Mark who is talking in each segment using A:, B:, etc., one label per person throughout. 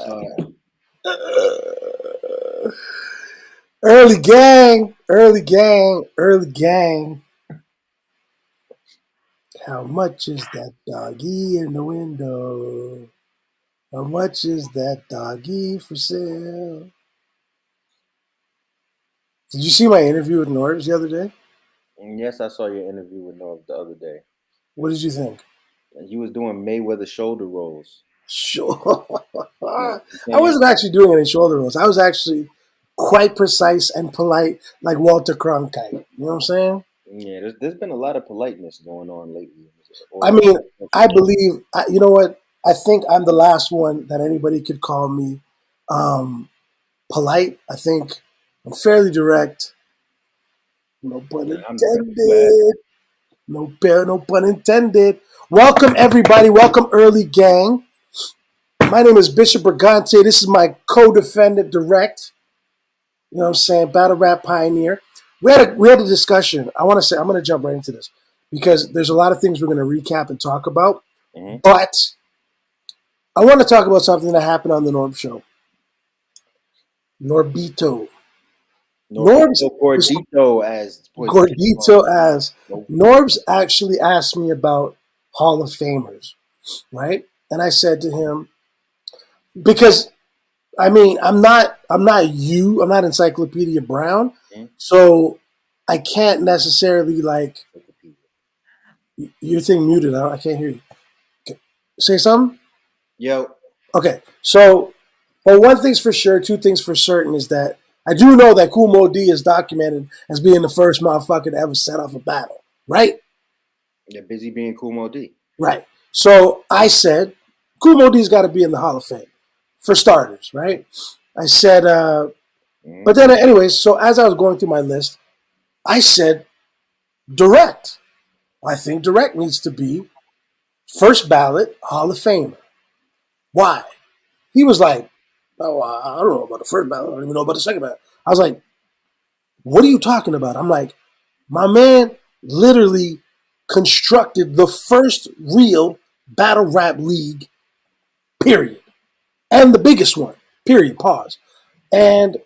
A: Uh,
B: Early gang, early gang, early gang. How much is that doggy in the window? How much is that doggy for sale? Did you see my interview with Norbs the other day?
A: yes, I saw your interview with Norv the other day.
B: What did you think?
A: And you was doing Mayweather shoulder rolls.
B: Sure.
A: Yeah,
B: I wasn't actually doing any shoulder rolls. I was actually quite precise and polite, like Walter Cronkite. You know what I'm saying?
A: yeah. There's been a lot of politeness going on lately,
B: I
A: or
B: mean, I
A: social
B: believe, you know what? I think I'm the last one that anybody could call me um, polite. I think I'm fairly direct. No pun
A: media. I'm glad.
B: intended. No pun intended. Welcome, everybody. Welcome, early gang. My name is Bishop Brigante. This is my co-defendant direct. You know what I'm saying? Battle rap pioneer. We had a discussion. I'm going to jump right into this because there's a lot of things we're going to recap and talk about.
A: Mm-hmm.
B: But I want to talk about something that happened on the Norb show. Norbito. Norbs
A: Norbito Gordito, as was
B: Gordito as Norbs actually asked me about Hall of Famers, right? And I said to him, because I mean, I'm not Encyclopedia Brown, so I can't necessarily like your thing muted. I can't hear you. Say something.
A: Yo,
B: Okay, so well, one thing's for sure, two things for certain is that I do know that Kumo D is documented as being the first motherfucker to ever set off a battle, right?
A: you're busy being Kumo D.
B: Right. So I said Kumo D's got to be in the Hall of Fame for starters, right? I said, but then anyways, so as I was going through my list, I said Direct. I think Direct needs to be first ballot Hall of Famer. Why? He was like, oh, I don't know about the first ballot. I don't even know about the second ballot. I was like, what are you talking about? I'm like, my man literally constructed the first real battle rap league, period. And the biggest one, period, pause. And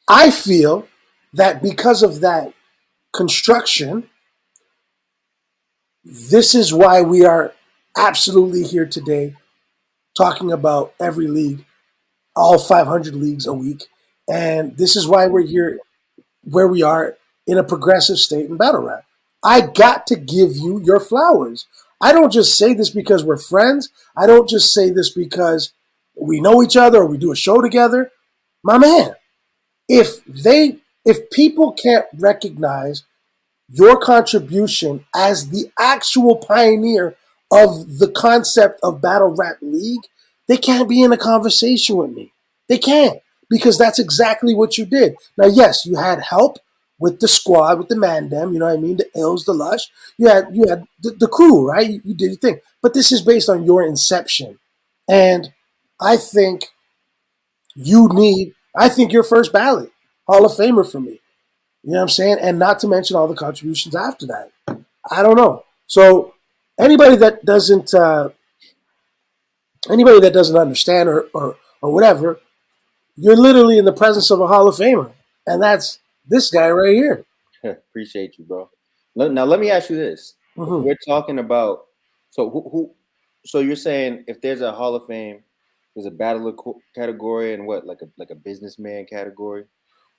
B: I feel that because of that construction, this is why we are absolutely here today talking about every league, all 500 leagues a week. And this is why we're here where we are in a progressive state in battle rap. I got to give you your flowers. I don't just say this because we're friends. I don't just say this because we know each other or we do a show together. My man, if people can't recognize your contribution as the actual pioneer of the concept of battle rap league, they can't be in a conversation with me. They can't, because that's exactly what you did. Now, yes, you had help with the squad, with the Mandem, you know what I mean, the Ills, the Lush. You had the crew, right? You did your thing. But this is based on your inception. And I think I think your first ballot, Hall of Famer for me. You know what I'm saying? And not to mention all the contributions after that. I don't know. So anybody that doesn't understand or whatever, you're literally in the presence of a Hall of Famer, and that's this guy right here.
A: Appreciate you, bro. Now let me ask you this: if
B: Mm-hmm.
A: we're talking about, so so you're saying if there's a Hall of Fame, there's a battle category and what, like a businessman category,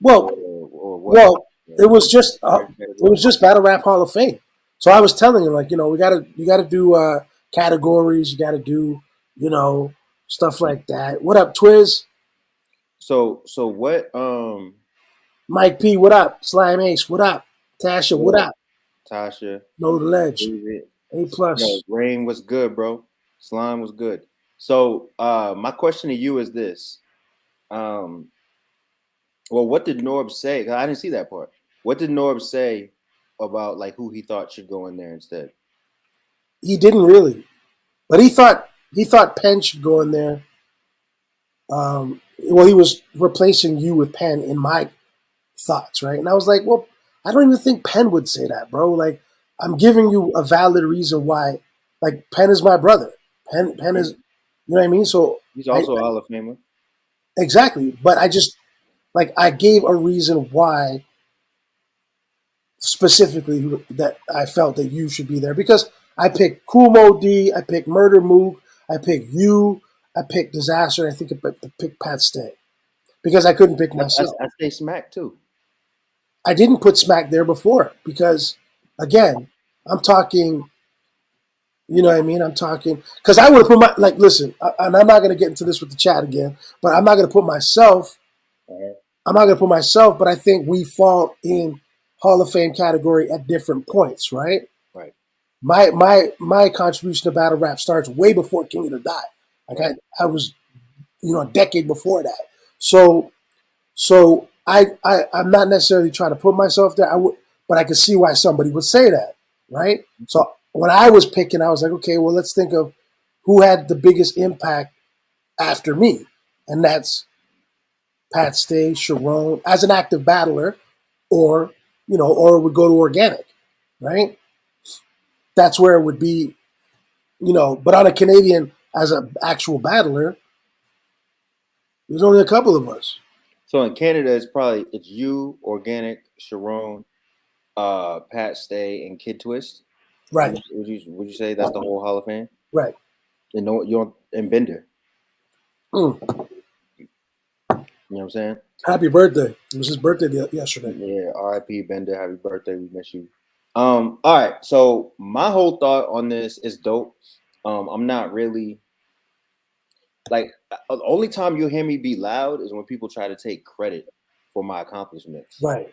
B: Well,
A: or what?
B: well, it was just Battle Rap Hall of Fame. So I was telling him, like, you know, you gotta do categories, you gotta do, you know, stuff like that. What up, Twiz?
A: So what?
B: Mike P, what up? Slime Ace, what up? Tasha, what up?
A: Tasha,
B: Know the ledge.
A: David,
B: A plus.
A: Rain was good, bro. Slime was good. So my question to you is this: um, well, what did Norb say? 'Cause I didn't see that part. What did Norb say about like who he thought should go in there instead?
B: He didn't really, but he thought Penn should go in there. Well, he was replacing you with Penn in my thoughts, right? And I was like, well, I don't even think Penn would say that, bro. Like, I'm giving you a valid reason why. Like, Penn is my brother. Penn is. You know what I mean? So
A: He's
B: I
A: also a Hall of Famer.
B: exactly, but I just like I gave a reason why specifically that I felt that you should be there because I picked Kumo D, I picked Murder Mook, I picked you, I picked Disaster, I think I picked Pat Stay because I couldn't pick myself.
A: I say Smack too.
B: I didn't put Smack there before because, again, I'm talking. You know what I mean? I'm talking because I would have put my like. Listen, and I'm not going to get into this with the chat again, but I'm not going to put myself.
A: Uh,
B: I'm not going to put myself, but I think we fall in Hall of Fame category at different points, right?
A: right,
B: My contribution to battle rap starts way before King of the Dot. Like
A: right.
B: I was a decade before that. So I'm not necessarily trying to put myself there. I would, but I could see why somebody would say that, right? So when I was picking, I was like, okay, well, let's think of who had the biggest impact after me, and that's Pat Stay, Charron, as an active battler, or or it would go to organic, right? That's where it would be, But on a Canadian as an actual battler, there's only a couple of us,
A: So in Canada, it's you, Organic, Sharon, Pat Stay, and Kid Twist.
B: right?
A: Would you say that's the whole Hall of Fame?
B: Right.
A: And no, you don't, and Bender.
B: Mm.
A: You know what I'm saying?
B: Happy birthday! It was his birthday yesterday.
A: Yeah. R.I.P. Bender. Happy birthday. We miss you. All right. So my whole thought on this is dope. I'm not really like the only time you'll hear me be loud is when people try to take credit for my accomplishments.
B: Right.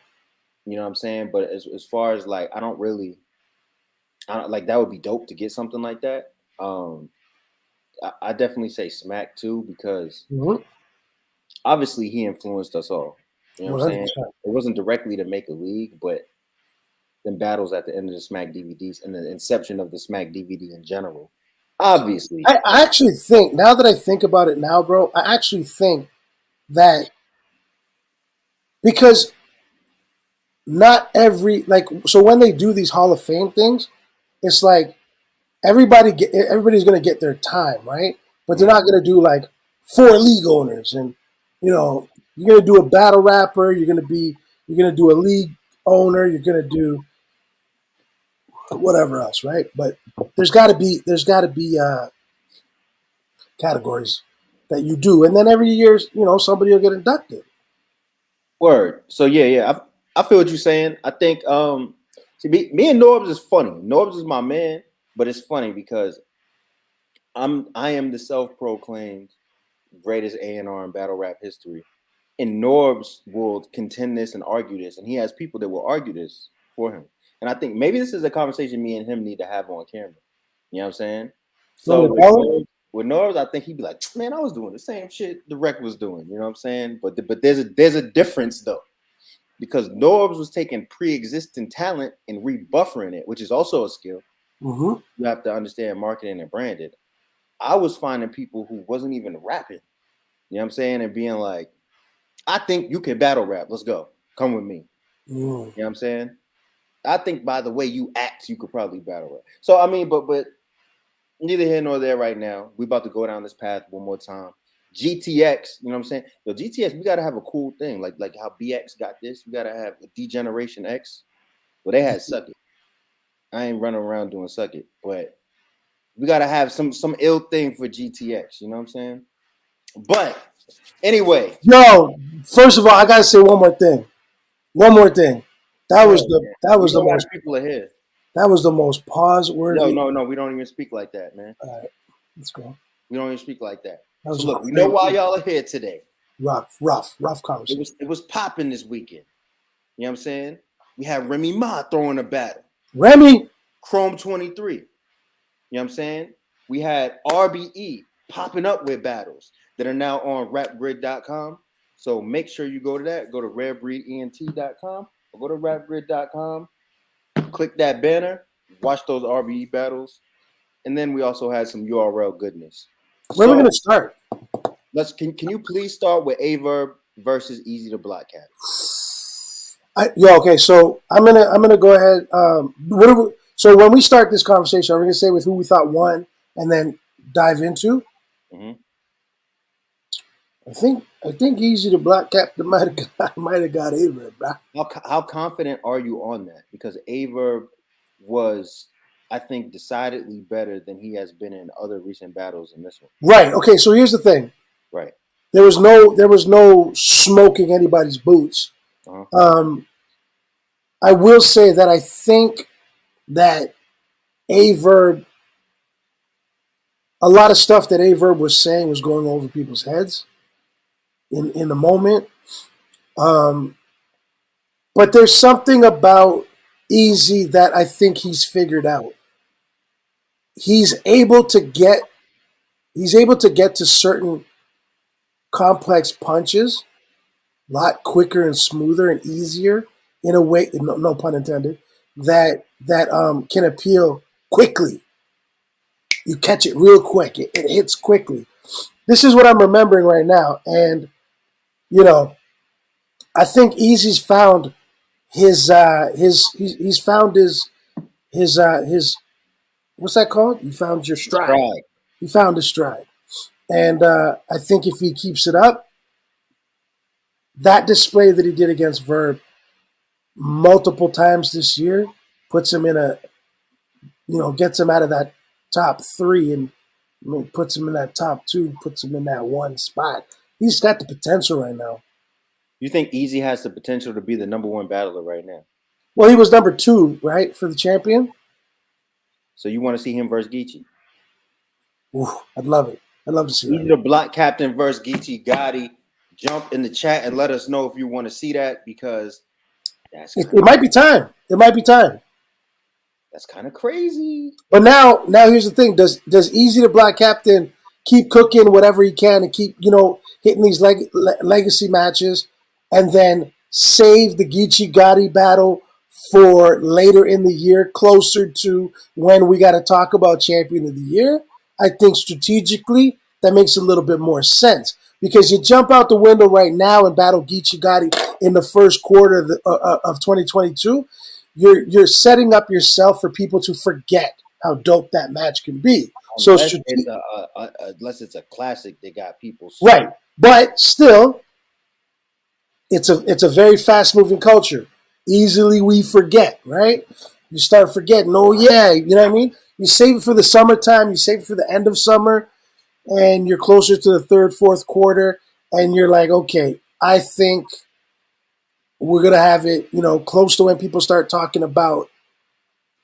A: You know what I'm saying? But as far as like, I don't like that would be dope to get something like that. I definitely say Smack too because
B: Mm-hmm.
A: obviously he influenced us all. You know what I'm saying?
B: 100%.
A: It wasn't directly to make a league, but then battles at the end of the Smack DVDs and the inception of the Smack DVD in general. Obviously,
B: I actually think now that I think about it now, bro, I actually think that because not every like so when they do these Hall of Fame things, it's like everybody's gonna get their time, right? But they're not gonna do like four league owners and you're gonna do a battle rapper, you're gonna do a league owner, you're gonna do whatever else, right? But there's gotta be categories that you do, and then every year, somebody will get inducted.
A: word. So yeah. I feel what you're saying. I think see me and Norbs is funny. Norbs is my man, but it's funny because I am the self-proclaimed greatest A&R in battle rap history. And Norbs will contend this and argue this, and he has people that will argue this for him. And I think maybe this is a conversation me and him need to have on camera. You know what I'm saying?
B: You want
A: So
B: me to call him?
A: with Norbs, I think he'd be like, "Man, I was doing the same shit the Rec was doing." You know what I'm saying? But there's a difference though, because Norbs was taking pre-existing talent and rebuffering it, which is also a skill.
B: Mm-hmm.
A: You have to understand marketing and branding. I was finding people who wasn't even rapping. You know what I'm saying? And being like, I think you can battle rap. Let's go. Come with me.
B: Mm.
A: You know what I'm saying? I think by the way you act, you could probably battle rap. So I mean, but neither here nor there right now. We about to go down this path one more time. GTX, you know what I'm saying? Yo, GTX, we gotta have a cool thing. Like how BX got this. We gotta have a D-Generation X. Well, they had Suck It. I ain't running around doing Suck It, but we gotta have some ill thing for GTX, you know what I'm saying? But anyway,
B: Yo, first of all, I gotta say one more thing. One more thing. That
A: go
B: was
A: ahead,
B: the
A: man.
B: that
A: You
B: was
A: know
B: the
A: why
B: most
A: the people are here.
B: that was the most pause worthy.
A: No, we don't even speak like that, man.
B: All right, let's go.
A: We don't even speak like that.
B: That
A: So
B: was
A: look, we know why y'all are here today.
B: rough conversation.
A: It was popping this weekend. You know what I'm saying? We had Remy Ma throwing a battle.
B: Remy,
A: Chrome 23. You know what I'm saying? We had RBE popping up with battles that are now on rapgrid.com. So make sure you go to that. Go to rarebreedent.com or go to rapgrid.com. Click that banner. Watch those RBE battles. And then we also had some URL goodness.
B: where are we
A: So
B: gonna start?
A: can you please start with Averb versus Eazy the Block Cat?
B: Okay. So I'm gonna go ahead. So when we start this conversation, are we gonna say with who we thought won and then dive into?
A: Hmm.
B: I think Easy the Black Captain might have got Averb, bro.
A: How confident are you on that? Because Averb was, I think, decidedly better than he has been in other recent battles in this one.
B: Right. Okay. So here's the thing.
A: Right.
B: There was no smoking anybody's boots.
A: Uh-huh.
B: Um, I will say that I think that Averb, a lot of stuff that Averb was saying was going over people's heads in the moment. Um, but there's something about Easy that I think he's figured out. He's able to get he's able to get to certain complex punches a lot quicker and smoother and easier in a way, no pun intended, that can appeal quickly. You catch it real quick. It hits quickly. This is what I'm remembering right now, and you know, I think Easy's found he's found his what's that called? You found your stride.
A: Stride.
B: He found his stride, and I think if he keeps it up, that display that he did against Verb multiple times this year puts him in a gets him out of that top three and puts him in that top two, puts him in that one spot. He's got the potential right now.
A: You think Easy has the potential to be the number one battler right now?
B: Well, he was number two, right, for the champion.
A: So you want to see him versus Geechi?
B: Ooh, I'd love it. I'd love to see
A: Easy
B: that.
A: the Black Captain versus Geechi Gotti. Jump in the chat and let us know if you want to see that, because that's
B: It might be time. It might be time.
A: kind of crazy.
B: But now here's the thing: does Easy the Black Captain keep cooking whatever he can and keep hitting these legacy matches, and then save the Geechi Gotti battle for later in the year, closer to when we got to talk about Champion of the Year? I think strategically that makes a little bit more sense, because you jump out the window right now and battle Geechi Gotti in the first quarter of 2022. You're setting up yourself for people to forget how dope that match can be. So
A: Unless it's a classic that got people
B: right, but still, it's a very fast moving culture. Easily we forget, right? You start forgetting. Oh yeah, you know what I mean. You save it for the summertime. You save it for the end of summer, and you're closer to the third, fourth quarter, and you're like, okay, I think we're gonna have it, close to when people start talking about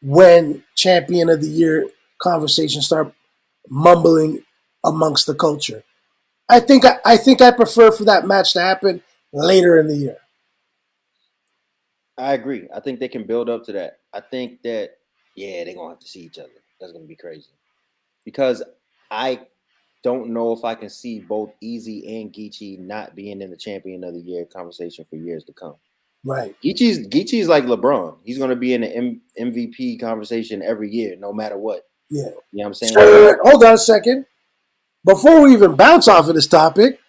B: when Champion of the Year conversations start mumbling amongst the culture. I think I prefer for that match to happen later in the year.
A: I agree. I think they can build up to that. I think that, yeah, they're gonna have to see each other. That's gonna be crazy. Because I don't know if I can see both Easy and Geechi not being in the Champion of the Year conversation for years to come.
B: Right.
A: Geechi's like LeBron. He's gonna be in the MVP conversation every year, no matter what.
B: Yeah.
A: You know what I'm saying?
B: Sure. Hold on a second. Before we even bounce off of this topic,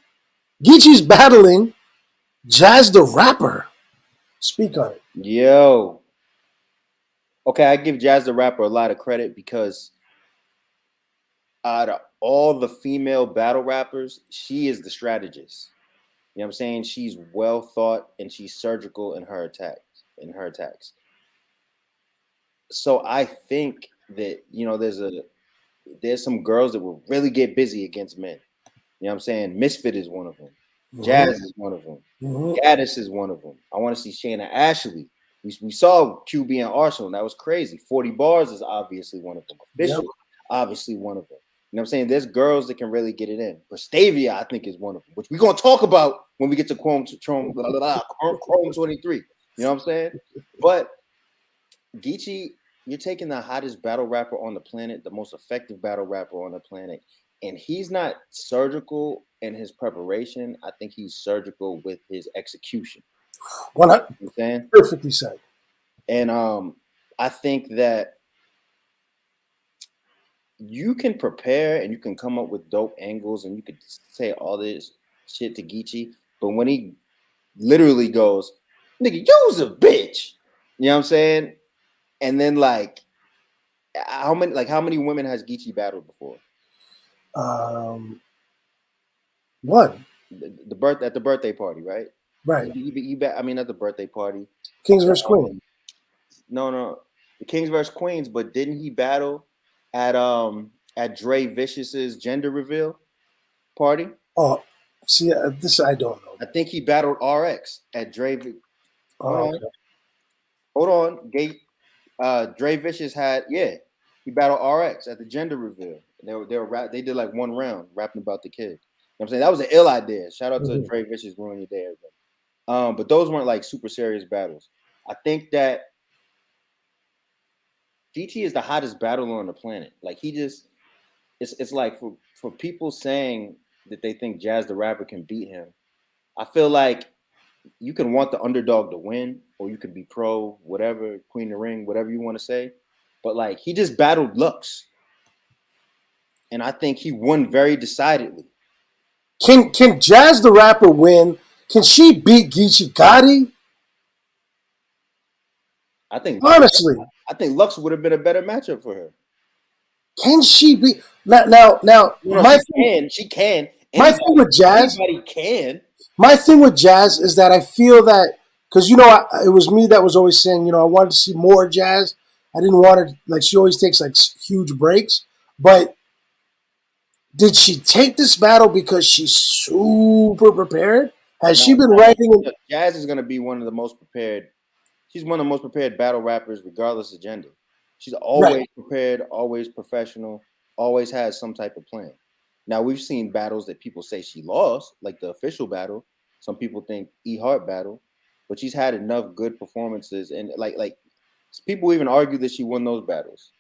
B: Geechi's battling Jazz the Rapper. Speak on it.
A: Yo. Okay, I give Jazz the Rapper a lot of credit, because out of all the female battle rappers, she is the strategist. You know what I'm saying? She's well thought and she's surgical in her attacks. So I think that, there's some girls that will really get busy against men. You know what I'm saying? Misfit is one of them. Jazz is one of them. Gaddis is one of them. I want to see Shayna Ashley. We saw QB and Arsenal. That was crazy. 40 Bars is obviously one of them. Official, obviously one of them. You know what I'm saying? There's girls that can really get it in. Prestavia, I think, is one of them, which we're going to talk about when we get to Chrome 23. You know what I'm saying? But Geechi, you're taking the hottest battle rapper on the planet, the most effective battle rapper on the planet, and he's not surgical in his preparation. I think he's surgical with his execution. You know what I'm saying?
B: Perfectly said.
A: And I think that you can prepare and you can come up with dope angles and you could say all this shit to Geechi, but when he literally goes, "Nigga, you's a bitch," you know what I'm saying? And then how many women has Geechi battled before?
B: One.
A: The birth at the birthday party, right?
B: Right.
A: I mean, at the birthday party.
B: Kings vs. Queen.
A: Um, no, the Kings versus Queens. But didn't he battle at Dre Vicious's gender reveal party?
B: Oh, see, this I don't know.
A: I think he battled RX at Dre. Hold
B: Oh,
A: on,
B: okay.
A: hold on. Dre Vicious had he battled RX at the gender reveal. They did like one round rapping about the kid. You know what I'm saying? That was an ill idea. Shout out to
B: Mm-hmm.
A: Dre Vicious ruining your day, everybody. But those weren't like super serious battles. I think that GT is the hottest battler on the planet. Like he just, it's like for people saying that they think Jazz the rapper can beat him. I feel like you can want the underdog to win, or you can be pro whatever, Queen of the Ring, whatever you want to say. But like he just battled Lux, and I think he won very decidedly.
B: Can Jazz the rapper win? Can she beat Geechi Gotti?
A: I think
B: Honestly,
A: I think Lux would have been a better matchup for her.
B: can she beat now?
A: No, she can. She can.
B: My thing with Jazz,
A: Anybody can.
B: my thing with Jazz is that I feel that because it was me that was always saying I wanted to see more Jazz. I didn't want to like she always takes like huge breaks, but did she take this battle because she's super prepared? Has she
A: No,
B: been writing?
A: Jazz is going to be one of the most prepared. She's one of the most prepared battle rappers, regardless of gender. She's
B: Right.
A: always prepared, always professional, always has some type of plan. Now we've seen battles that people say she lost, like the official battle. Some people think Hart battle, but she's had enough good performances, and like people even argue that she won those battles.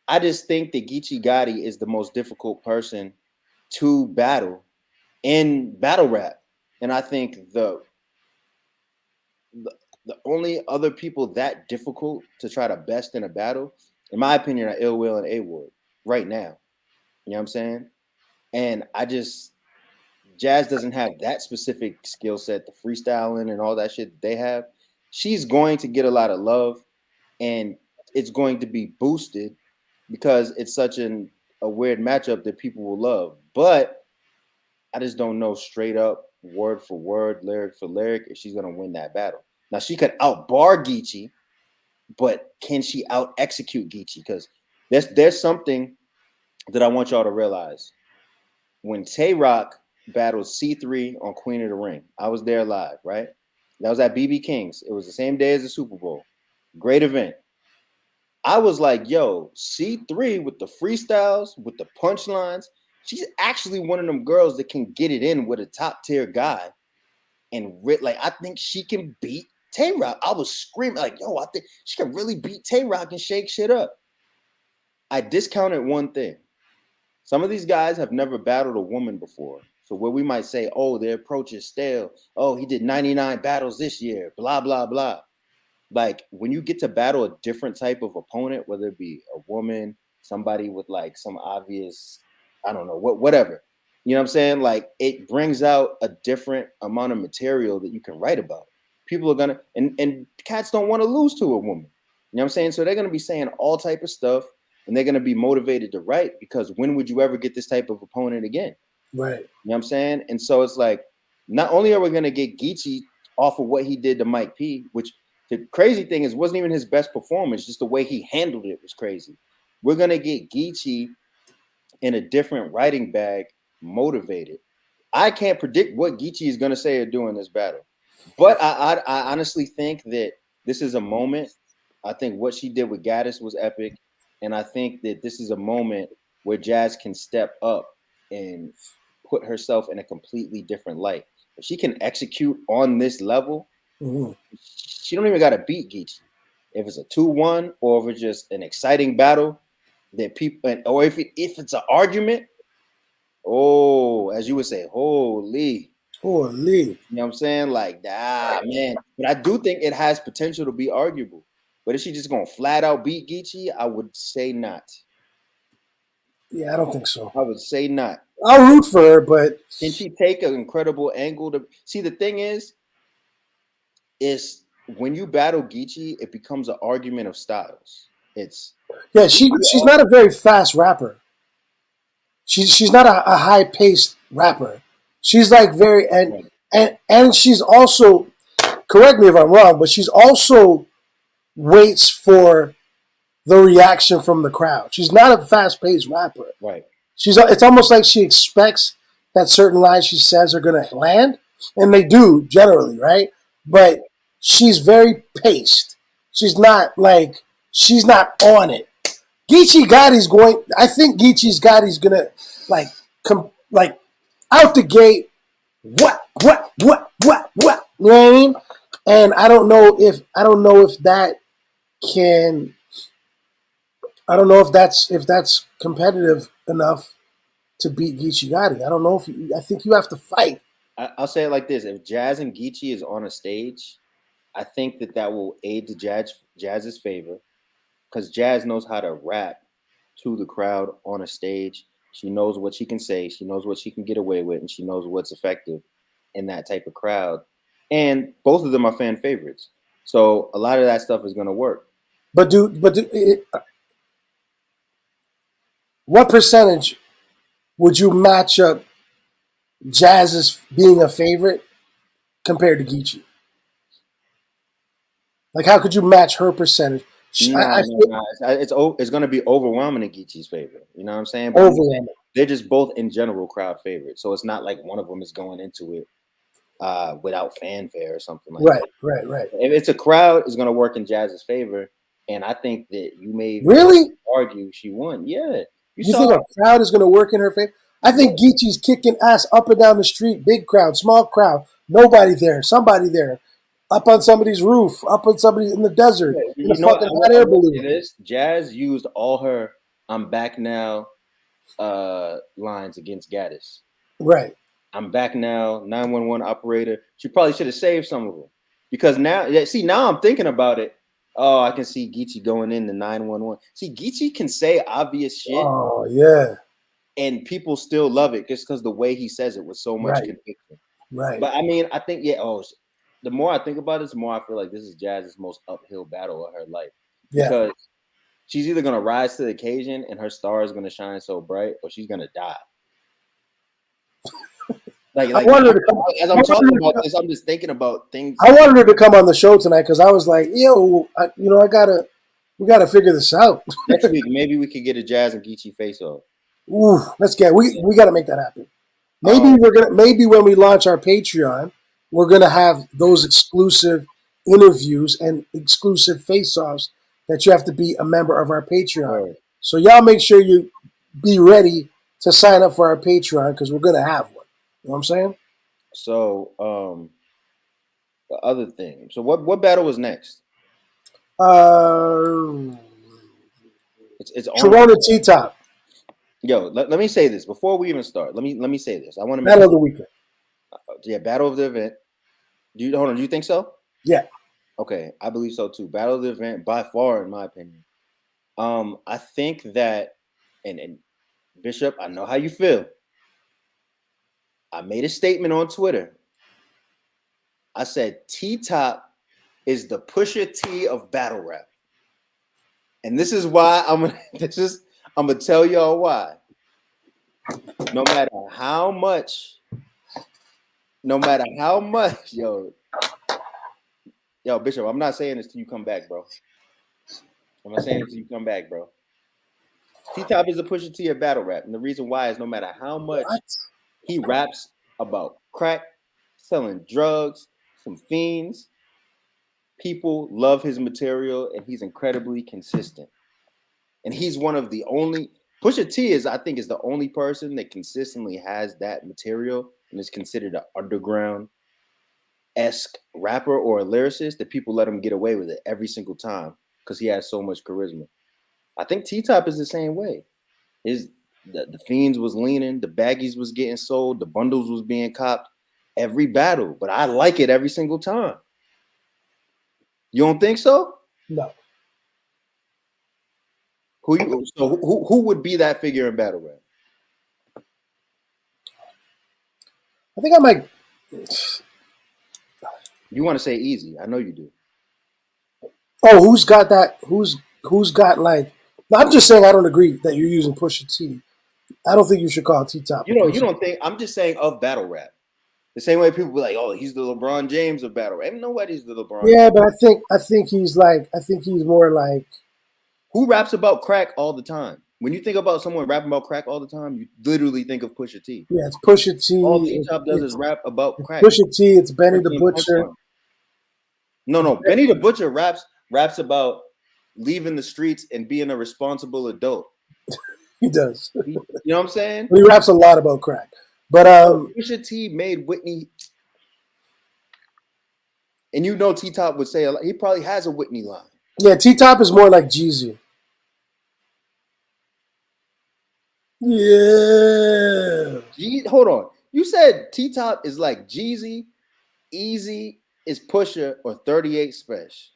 A: I just think that Geechi Gotti is the most difficult person to battle in battle rap, and I think the, the only other people that difficult to try to best in a battle, in my opinion, are Ill Will and A Ward right now. You know what I'm saying? And Jazz doesn't have that specific skill set, the freestyling and all that shit that they have. She's going to get a lot of love, and it's going to be boosted because it's such a weird matchup that people will love. But I just don't know straight up, word for word, lyric for lyric, if she's gonna win that battle. Now she could outbar Geechi, but can she out execute Geechi? Because there's something that I want y'all to realize. When Tay Rock battled C3 on Queen of the Ring, I was there live, right? That was at BB King's. It was the same day as the Super Bowl. Great event. I was like, yo, C3 with the freestyles, with the punchlines, she's actually one of them girls that can get it in with a top tier guy. And like, I think she can beat Tay Rock. I was screaming, like, yo, I think she can really beat Tay Rock and shake shit up. I discounted one thing. Some of these guys have never battled a woman before. So where we might say, oh, their approach is stale. Oh, he did 99 battles this year, blah, blah, blah. Like when you get to battle a different type of opponent, whether it be a woman, somebody with like some obvious, I don't know, whatever. You know what I'm saying? Like it brings out a different amount of material that you can write about. People are gonna and cats don't want to lose to a woman. You know what I'm saying? So they're gonna be saying all type of stuff and they're gonna be motivated to write because when would you ever get this type of opponent again?
B: Right.
A: You know what I'm saying? And so it's like, not only are we gonna get Geechi off of what he did to Mike P, which the crazy thing is wasn't even his best performance, just the way he handled it was crazy. We're gonna get Geechi in a different writing bag, motivated. I can't predict what Geechi is gonna say or do in this battle, but I honestly think that this is a moment. I think what she did with Gaddis was epic, and I think that this is a moment where Jazz can step up and put herself in a completely different light. If she can execute on this level,
B: Mm-hmm.
A: she don't even got to beat Geechi. If it's a 2-1 or if it's just an exciting battle that people, or if it's an argument, oh, as you would say, holy.
B: Holy.
A: You know what I'm saying? Like, man. But I do think it has potential to be arguable. But is she just going to flat out beat Geechi? I would say not.
B: Yeah, I don't think so.
A: I would say not.
B: I'll root for her, but
A: Can she take an incredible angle to see? The thing is when you battle Geechi, it becomes an argument of styles. It's
B: yeah, she's not a very fast rapper. She's not a high paced rapper. She's like very
A: Right.
B: and she's also, correct me if I'm wrong, but she's also waits for the reaction from the crowd. She's not a fast paced rapper.
A: Right.
B: It's almost like she expects that certain lines she says are gonna land, and they do generally, right?
A: Right.
B: But she's very paced. She's not like she's not on it. Geechi Gotti's going. I think Geechi Gotti's gonna like like out the gate. What? You know what I mean? And I don't know if that can. I don't know if that's competitive enough to beat Geechi Gotti. I don't know if I think you have to fight.
A: I'll say it like this: if Jazz and Geechi is on a stage, I think that will aid to Jazz's favor because Jazz knows how to rap to the crowd on a stage. She knows what she can say. She knows what she can get away with, and she knows what's effective in that type of crowd. And both of them are fan favorites, so a lot of that stuff is going to work.
B: What percentage would you match up Jazz's being a favorite compared to Geechi? Like, how could you match her percentage?
A: It's going to be overwhelming in Geechi's favor. You know what I'm saying? But
B: Overwhelming.
A: they're just both in general crowd favorites, so it's not like one of them is going into it without fanfare or something like that.
B: Right.
A: If it's a crowd, it's going to work in Jazz's favor, and I think that you may
B: really
A: argue she won. Yeah,
B: you think a crowd is going to work in her favor? I think Geechi's kicking ass up and down the street, big crowd, small crowd, nobody there, somebody there, up on somebody's roof, up on somebody in the desert, in a fucking hot air balloon.
A: Jazz used all her "I'm back now" lines against Gaddis.
B: Right.
A: I'm back now, 911 operator. She probably should have saved some of them because now I'm thinking about it. Oh, I can see Geechi going in the 911. See, Geechi can say obvious shit.
B: Oh yeah.
A: And people still love it just because the way he says it with so much conviction.
B: Right.
A: But I mean, I think the more I think about it, the more I feel like this is Jazz's most uphill battle of her life.
B: Yeah.
A: Because she's either gonna rise to the occasion and her star is gonna shine so bright, or she's gonna die. Like as I'm talking about this, I'm just thinking about things.
B: I wanted her to come on the show tonight because I was like, yo, we gotta figure this out.
A: Next week, maybe we could get a Jazz and Geechi face off.
B: Ooh, we gotta make that happen. Maybe when we launch our Patreon, we're gonna have those exclusive interviews and exclusive face-offs that you have to be a member of our Patreon. Right. So y'all make sure you be ready to sign up for our Patreon because we're gonna have one. You know what I'm saying?
A: So the other thing. So what battle was next?
B: It's Charron and T-Top.
A: Yo, let me say this before we even start. Let me say this. I want to
B: battle of the weekend.
A: Yeah, battle of the event. Do you think so?
B: Yeah.
A: Okay, I believe so too. Battle of the event by far, in my opinion. I think that, and Bishop, I know how you feel. I made a statement on Twitter. I said T-Top is the Pusha T of battle rap, and this is why I'm gonna tell y'all why. No matter how much, yo, Bishop, I'm not saying this till you come back, bro. I'm not saying this till you come back, bro. T-Top is a Pusha T of battle rap, and the reason why is no matter how much he raps about crack, selling drugs, some fiends, people love his material, and he's incredibly consistent. And he's one of the only Pusha T I think is the only person that consistently has that material and is considered an underground-esque rapper or a lyricist that people let him get away with it every single time because he has so much charisma. I think T-Top is the same way. The Fiends was leaning, the baggies was getting sold, the bundles was being copped every battle, but I like it every single time. You don't think so?
B: No.
A: Who would be that figure in battle rap?
B: I think I might.
A: You want to say Eazy? I know you do.
B: Oh, who's got that? Who's got like? I'm just saying I don't agree that you're using Pusha T I don't think you should call T-Top a
A: You
B: pusher.
A: don't think? I'm just saying of battle rap. The same way people be like, "Oh, he's the LeBron James of battle rap." Ain't nobody's the LeBron
B: Yeah,
A: James.
B: but I think he's more like
A: Who raps about crack all the time? When you think about someone rapping about crack all the time, you literally think of Pusha T.
B: yeah, it's Pusha
A: All
B: T,
A: T Top does is rap about
B: it's
A: crack.
B: Pusha T, it's Benny the
A: Punchline,
B: Butcher.
A: punchline. No, Benny the Butcher raps about leaving the streets and being a responsible adult.
B: He does.
A: You know what I'm saying?
B: He raps a lot about crack. But
A: Pusha T made Whitney, and you know T Top would say he probably has a Whitney line.
B: yeah, T-Top is more like Geezy. Yeah.
A: Hold on, you said T Top is like Jeezy, Eazy is Pusha, or 38 Special.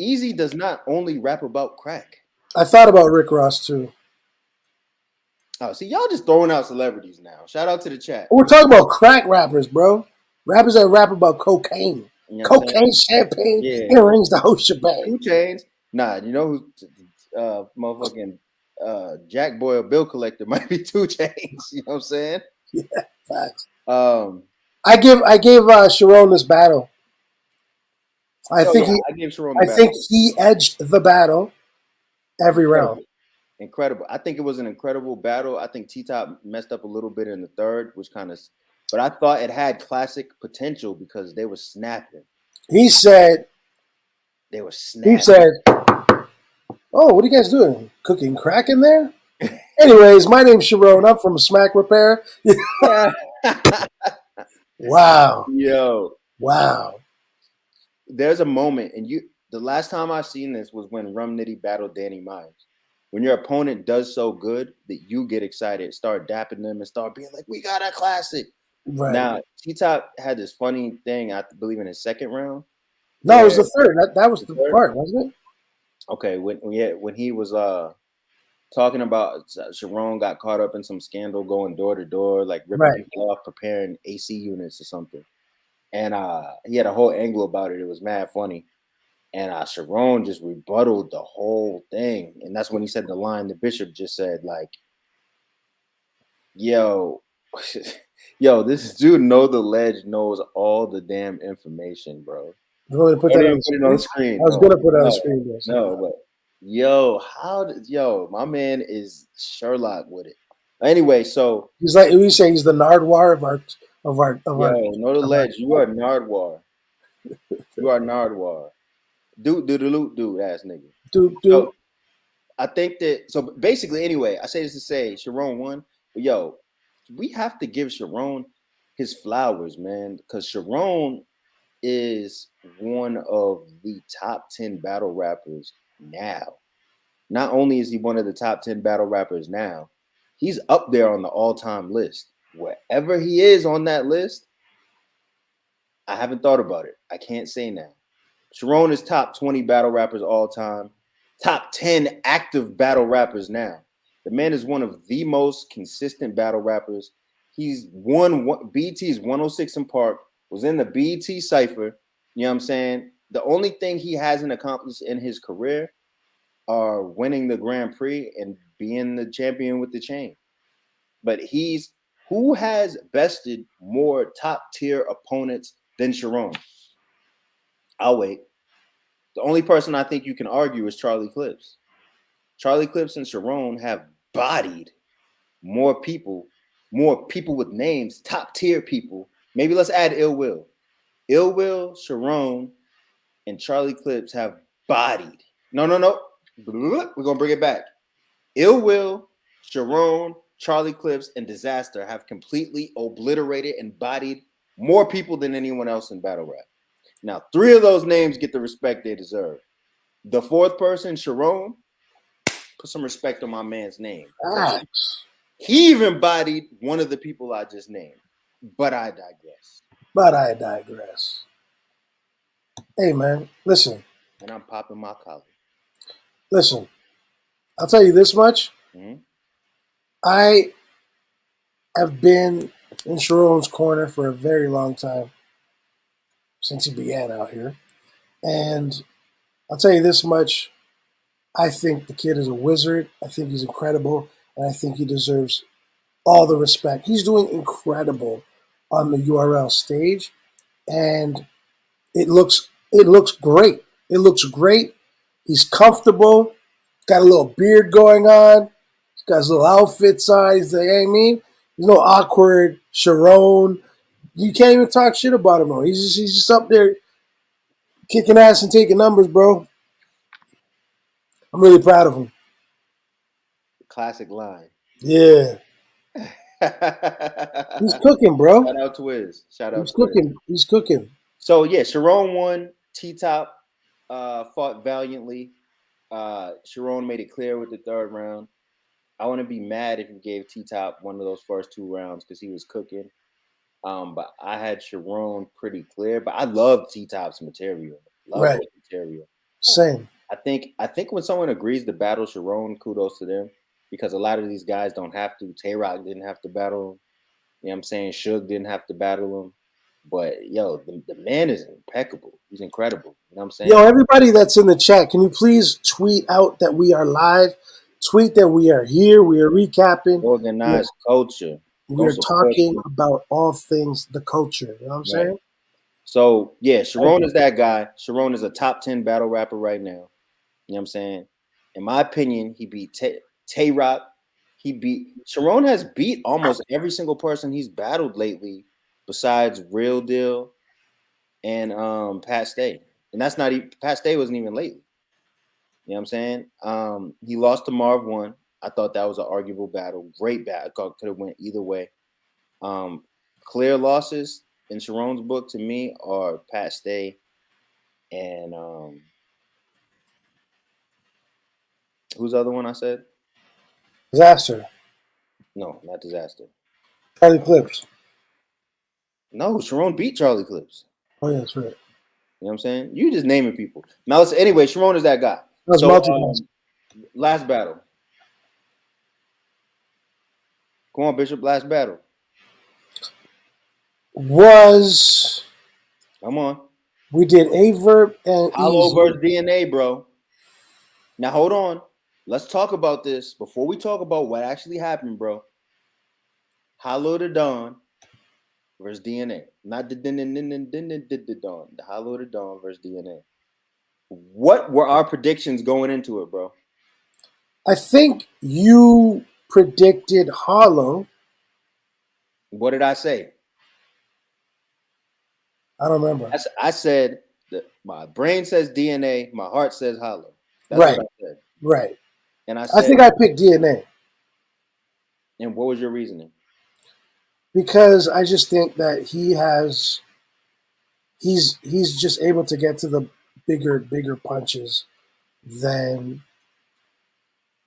A: Eazy does not only rap about crack.
B: I thought about Rick Ross too.
A: Oh, see, y'all just throwing out celebrities now. Shout out to the chat.
B: We're talking about crack rappers, bro. Rappers that rap about cocaine.
A: You know what I'm
B: Cocaine, champagne,
A: Yeah.
B: earrings, the whole shebang.
A: 2 Chainz. Nah, you know who motherfucking Jack Boy or Bill Collector might be 2 Chainz. You know what I'm saying?
B: Yeah, facts.
A: Um,
B: I gave Charron this battle. I think
A: I gave Charron the
B: I
A: battle.
B: think he edged the battle every round.
A: Incredible. I think it was an incredible battle. I think T Top messed up a little bit in the third, which kind of, but I thought it had classic potential because they were snapping.
B: He said,
A: They were snapping.
B: "Oh, what are you guys doing? Cooking crack in there?" Anyways, my name's Charron. I'm from Smack Repair. Wow.
A: Yo.
B: Wow.
A: There's a moment, and the last time I seen this was when Rum Nitty battled Danny Myers. When your opponent does so good that you get excited, start dapping them and start being like, "We got a classic."
B: Right.
A: Now, T-Top had this funny thing, I believe, in his second round.
B: No, it was the third. That was the part, wasn't it?
A: Okay, when he was talking about Charron got caught up in some scandal going door to door, like ripping people off, preparing AC units or something. And he had a whole angle about it. It was mad funny. And Charron just rebutted the whole thing. And that's when he said the line the Bishop just said, like, yo, this dude Know the Ledge knows all the damn information, bro.
B: You want to put that
A: on the screen?
B: I was going to put it on the screen.
A: No, but my man is Sherlock with it. Anyway, so
B: he's like we say he's the Nardwuar of our
A: Know the Ledge. You are Nardwuar. You are Nardwuar. Dude, ass nigga.
B: Dude.
A: So, I think that so basically anyway, I say this to say Charron won, but we have to give Charron his flowers, man, because Charron is one of the top 10 battle rappers now. Not only is he one of the top 10 battle rappers now, he's up there on the all-time list. Wherever he is on that list, I haven't thought about it. I can't say now. Charron is top 20 battle rappers all time, top 10 active battle rappers now. The man is one of the most consistent battle rappers. He's won BET's 106 in Park, was in the BET Cypher. You know what I'm saying? The only thing he hasn't accomplished in his career are winning the Grand Prix and being the champion with the chain. But who has bested more top tier opponents than Charron? I'll wait. The only person I think you can argue is Charlie Clips. Charlie Clips and Charron have bodied more people with names, top tier people. Maybe let's add Ill Will. Ill Will, Charron, and Charlie Clips have bodied. No. We're going to bring it back. Ill Will, Charron, Charlie Clips, and Disaster have completely obliterated and bodied more people than anyone else in battle rap. Now, 3 of those names get the respect they deserve. The 4th person, Charron, put some respect on my man's name. He even bodied one of the people I just named. But I digress.
B: Hey, man, listen.
A: And I'm popping my collar.
B: Listen, I'll tell you this much.
A: Mm-hmm.
B: I have been in Charron's corner for a very long time, since he began out here. And I'll tell you this much. I think the kid is a wizard. I think he's incredible. and I think he deserves all the respect. He's doing incredible on the URL stage, and it looks great. It looks great. He's comfortable. Got a little beard going on. He's got his little outfits on. He's like, hey, I mean, he's no awkward Charron. You can't even talk shit about him, though. He's just up there kicking ass and taking numbers, bro. I'm really proud of him.
A: Classic line.
B: Yeah, he's
A: Shout
B: cooking, bro.
A: out Twiz. Shout out
B: He's
A: Twiz.
B: cooking. He's cooking.
A: So yeah, Sharon won. T Top fought valiantly. Sharon made it clear with the third round. I wouldn't be mad if you gave T Top one of those first two rounds because he was cooking. But I had Sharon pretty clear. But I love T Top's material. Love
B: Right.
A: his material.
B: Same.
A: I think when someone agrees to battle Sharon, kudos to them because a lot of these guys don't have to. Tay Rock didn't have to battle him. You know what I'm saying? Suge didn't have to battle him. But yo, the man is impeccable. He's incredible. You know what I'm saying?
B: Yo, everybody that's in the chat, can you please tweet out that we are live? Tweet that we are here. We are recapping.
A: Organized culture.
B: We
A: Don't
B: are
A: support
B: talking
A: you.
B: about all things the culture. You know what I'm
A: Right.
B: saying?
A: So yeah, Sharon is that guy. Sharon is a top 10 battle rapper right now. You know what I'm saying? In my opinion, he beat Tay Rock. He beat Sharon has beat almost every single person he's battled lately, besides Real Deal and Pat Stay. And that's not even Pat Stay wasn't even lately. You know what I'm saying? He lost to Marv one. I thought that was an arguable battle. Great battle. Could have went either way. Um, Clear losses in Sharon's book to me are Pat Stay and who's the other one I said?
B: Disaster.
A: No, not Disaster.
B: Charlie Clips.
A: No, Sharon beat Charlie Clips.
B: Oh, yeah, that's right.
A: You know what I'm saying? You just naming people. Now, let's anyway. Sharon is that guy.
B: That was
A: So,
B: multi-pass.
A: last battle. Come on, Bishop. Last battle.
B: Was
A: Come on.
B: we did Averb and
A: Hollow
B: Eazy.
A: versus DNA, bro. Now, hold on. Let's talk about this before we talk about what actually happened, bro. Hollow the Dawn versus DNA. Not the Dawn. The Hollow the Dawn versus DNA. What were our predictions going into it, bro?
B: I think you predicted Hollow.
A: What did I say?
B: I don't remember.
A: I said that my brain says DNA, my heart says Hollow. That's
B: Right.
A: what I said.
B: Right.
A: And I
B: I
A: said,
B: think I picked DNA
A: and what was your reasoning?
B: because I just think that he's just able to get to the bigger punches than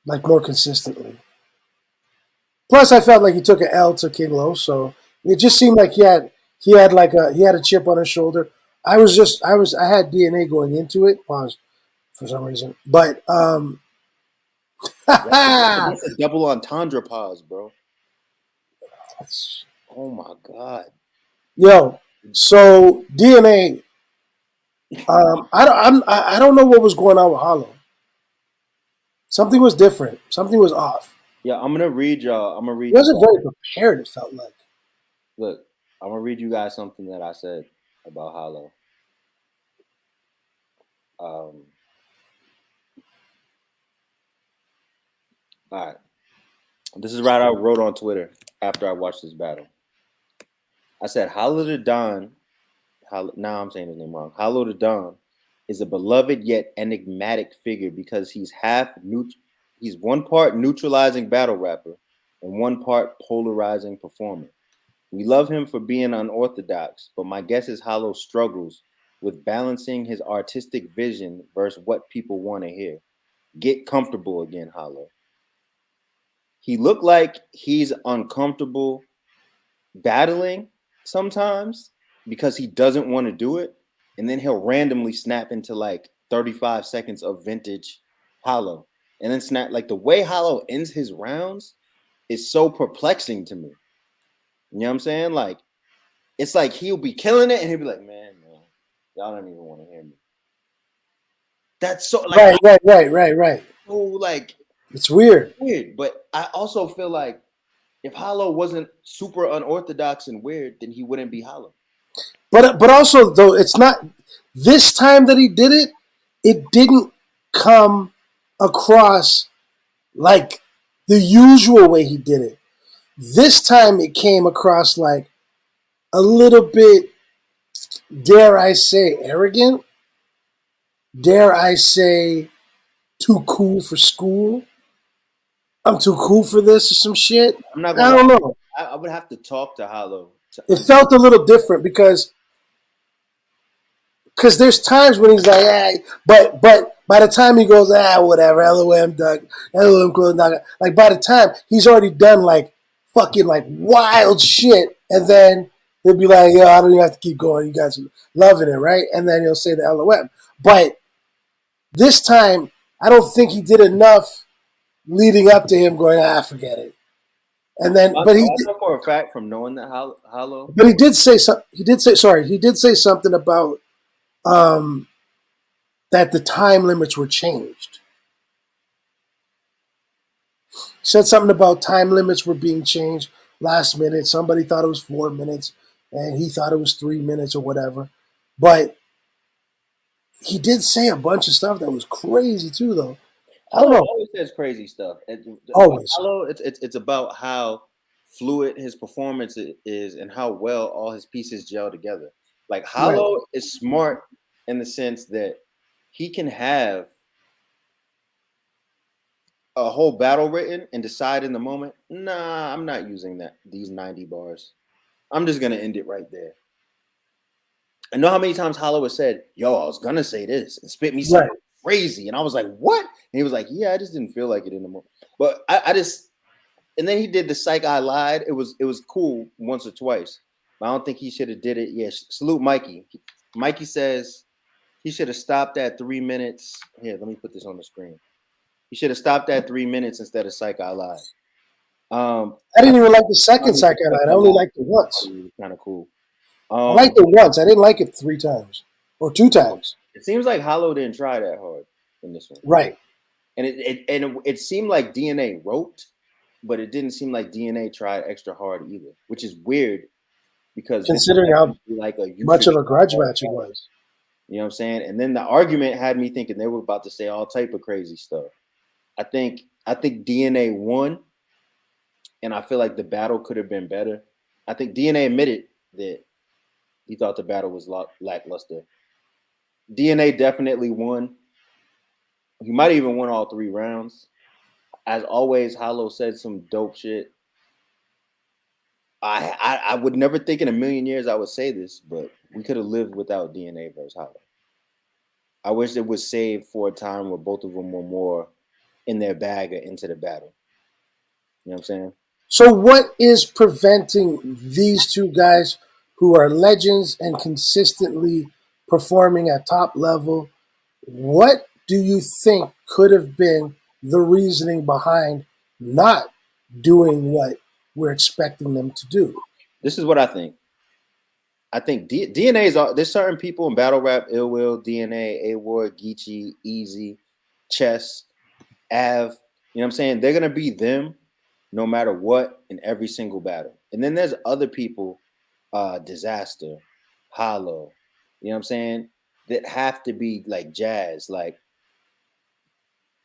B: like more consistently. Plus, I felt like he took an L to King Lo, so it just seemed like he had a chip on his shoulder. I had DNA going into it. Pause for some reason, but
A: That's a double entendre pause, bro. Oh my god.
B: yo, so DNA. I don't know what was going on with Hollow. Something was different. Something was off.
A: Yeah, I'm gonna read y'all. I'm gonna read
B: He
A: you
B: wasn't
A: guys.
B: very prepared. It felt like.
A: Look, I'm gonna read you guys something that I said about Hollow. All right. This is right I wrote on Twitter after I watched this battle. I said Hollow the Don. Now I'm saying his name wrong. Hollow the Don is a beloved yet enigmatic figure because he's one part neutralizing battle rapper and one part polarizing performer. We love him for being unorthodox, but my guess is Hollow struggles with balancing his artistic vision versus what people want to hear. Get comfortable again, Hollow. He looked like he's uncomfortable battling sometimes because he doesn't want to do it, and then he'll randomly snap into like 35 seconds of vintage Hollow, and then snap like the way Hollow ends his rounds is so perplexing to me. You know what I'm saying? Like it's like he'll be killing it, and he'll be like, "Man, y'all don't even want to hear me." That's so like
B: Right.
A: so like
B: It's weird.
A: Weird, but I also feel like if Hollow wasn't super unorthodox and weird, then he wouldn't be Hollow.
B: But also though, it's not this time that he did it. It didn't come across like the usual way he did it. This time it came across like a little bit, dare I say, arrogant. Dare I say, too cool for school. I'm too cool for this or some shit.
A: I'm not
B: I
A: gonna
B: don't
A: lie.
B: know.
A: I would have to talk to Hollow to
B: It
A: understand.
B: felt a little different because there's times when he's like, but by the time he goes, whatever, LOM, Doug, LOM, close, Doug, like by the time he's already done like fucking like wild shit, and then he'll be like, I don't even have to keep going. You guys are loving it, right? And then he'll say the LOM. But this time, I don't think he did enough leading up to him going, forget it. And then,
A: I know for a fact from knowing that Hollow.
B: but he did say something. He did say something about um, that the time limits were changed. Said something about time limits were being changed last minute. Somebody thought it was 4 minutes, and he thought it was 3 minutes or whatever. But he did say a bunch of stuff that was crazy too, though. I don't
A: Hollow
B: know.
A: always says crazy stuff. With
B: Always.
A: Hollow, it's about how fluid his performance is and how well all his pieces gel together. Like
B: Right.
A: Hollow is smart in the sense that he can have a whole battle written and decide in the moment, nah, I'm not using these 90 bars. I'm just gonna end it right there. I know how many times Hollow has said, yo, I was gonna say this and spit me
B: Right.
A: something crazy. And I was like, what? And he was like, yeah, I just didn't feel like it anymore. But I just and then he did the psych I lied. It was cool once or twice. But I don't think he should have did it. Yeah, salute Mikey. Mikey says he should have stopped at 3 minutes. Here, let me put this on the screen. He should have stopped at 3 minutes instead of psych I lied.
B: I
A: I
B: didn't even
A: think
B: like the second Psycho Night. I only liked it once.
A: kind of cool.
B: I liked it once. I didn't like it 3 times or 2 times.
A: It seems like Hollow didn't try that hard in this one,
B: Right.
A: and it seemed like DNA wrote, but it didn't seem like DNA tried extra hard either, which is weird because this is
B: Considering how
A: like a you
B: much
A: should
B: of a grudge match it was.
A: you know what I'm saying? And then the argument had me thinking they were about to say all type of crazy stuff. I think DNA won, and I feel like the battle could have been better. I think DNA admitted that he thought the battle was lackluster. DNA definitely won. He might even won all 3 rounds. As always, Hollow said some dope shit. I would never think in a million years I would say this, but we could have lived without DNA versus Hollow. I wish it was saved for a time where both of them were more in their bag or into the battle. You know what I'm saying?
B: So, what is preventing these two guys who are legends and consistently performing at top level? What do you think could have been the reasoning behind not doing what we're expecting them to do?
A: This is what I think. I think DNA is there's certain people in battle rap, Ill Will, DNA, A Ward, Geechi, Eazy, Chess, Av. You know what I'm saying? They're gonna be them no matter what in every single battle. And then there's other people, Disaster, Hollow, you know what I'm saying, that have to be like Jazz. Like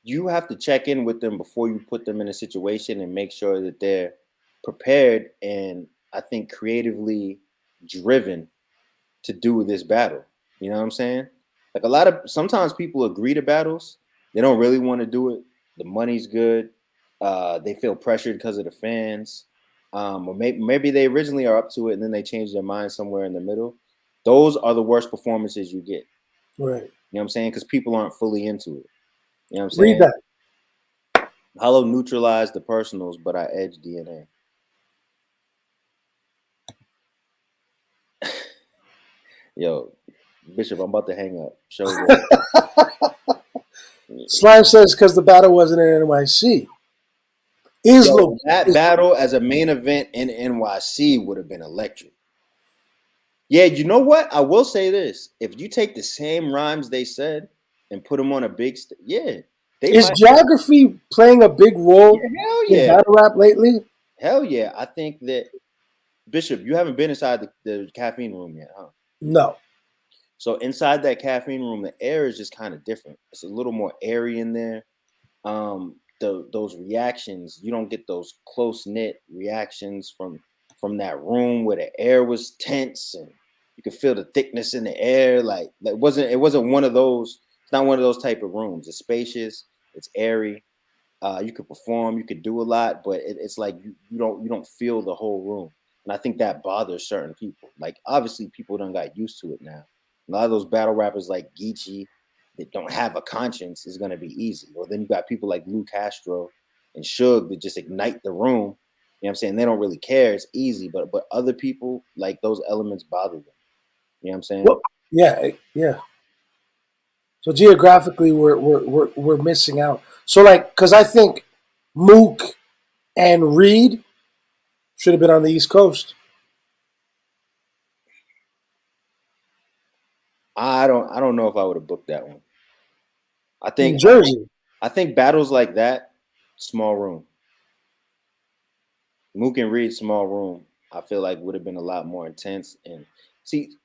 A: you have to check in with them before you put them in a situation and make sure that they're prepared and I think creatively driven to do this battle. You know what I'm saying? Like sometimes people agree to battles, they don't really want to do it. The money's good. They feel pressured because of the fans, or maybe they originally are up to it and then they change their mind somewhere in the middle. Those are the worst performances you get.
B: Right.
A: You know what I'm saying? Because people aren't fully into it. You know what I'm
B: Read
A: saying?
B: that.
A: Hollow neutralized the personals, but I edge DNA. Yo, Bishop, I'm about to hang up. Show's up.
B: Slime says because the battle wasn't in NYC.
A: Yo, that battle as a main event in NYC would have been electric. Yeah, you know what? I will say this: if you take the same rhymes they said and put them on a big stage, yeah, They
B: Is
A: might.
B: geography playing a big
A: Yeah,
B: role
A: hell
B: in
A: yeah,
B: battle rap lately?
A: hell yeah. I think that Bishop, you haven't been inside the caffeine room yet, huh?
B: No.
A: So inside that caffeine room, the air is just kind of different. It's a little more airy in there. Those reactions, you don't get those close knit reactions from that room where the air was tense and you could feel the thickness in the air. Like it wasn't one of those. It's not one of those type of rooms. It's spacious. It's airy. You could perform, you could do a lot, but it's like you don't feel the whole room, and I think that bothers certain people. Like obviously, people don't got used to it now. A lot of those battle rappers like Geechi that don't have a conscience is going to be easy. Or then you got people like Lou Castro and Suge that just ignite the room. You know what I'm saying? They don't really care. It's easy, but other people like those elements bother them. You know what I'm saying?
B: Well, yeah, yeah. So geographically, we're missing out. So like, because I think Mook and Reed should have been on the East Coast.
A: I don't know if I would have booked that one. I
B: In
A: think I think
B: Jersey.
A: I think battles like that, small room. Mook and Reed, small room. I feel like would have been a lot more intense. And see,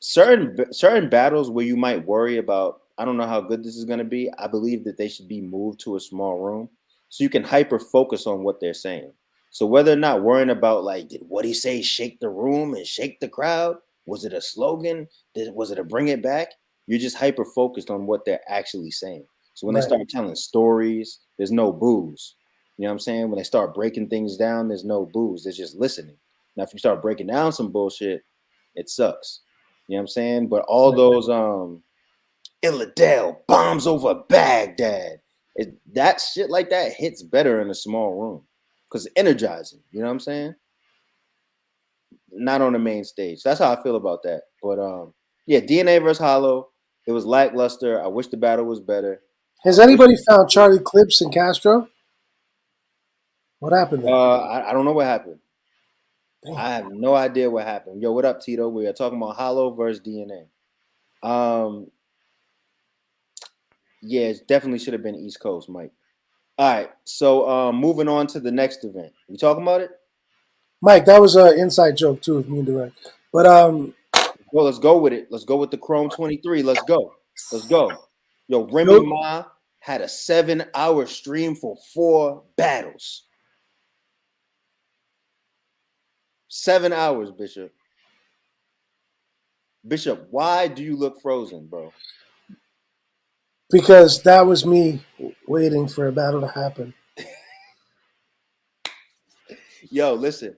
A: certain battles where you might worry about, I don't know how good this is going to be. I believe that they should be moved to a small room so you can hyper focus on what they're saying. So whether or not worrying about like, did what he say shake the room and shake the crowd? Was it a slogan? Was it a bring it back? You're just hyper focused on what they're actually saying. So when they
B: Right.
A: start telling stories, there's no booze. You know what I'm saying? When they start breaking things down, there's no booze. There's just listening. Now, if you start breaking down some bullshit, it sucks. You know what I'm saying? But all
B: Right.
A: those Illadale bombs over Baghdad, that shit like that hits better in a small room because it's energizing. You know what I'm saying? Not on the main stage. That's how I feel about that. But yeah, DNA versus Hollow. It was lackluster. I wish the battle was better. I
B: Has
A: wish.
B: anybody found Charlie Clips and Castro? What happened there?
A: I don't know what happened.
B: Damn.
A: I have no idea what happened. Yo, what up, Tito? We are talking about Hollow versus DNA. Yeah, it definitely should have been East Coast, Mike. All right, so moving on to the next event. We talking about it?
B: Mike, that was an inside joke too with me and Direct. But
A: Well, let's go with it. Let's go with the Chrome 23. Let's go. Let's go. Yo, Remy
B: yo,
A: Ma had a 7-hour stream for 4 battles. 7 hours, Bishop. Bishop, why do you look frozen, bro?
B: because that was me waiting for a battle to happen.
A: Yo, listen.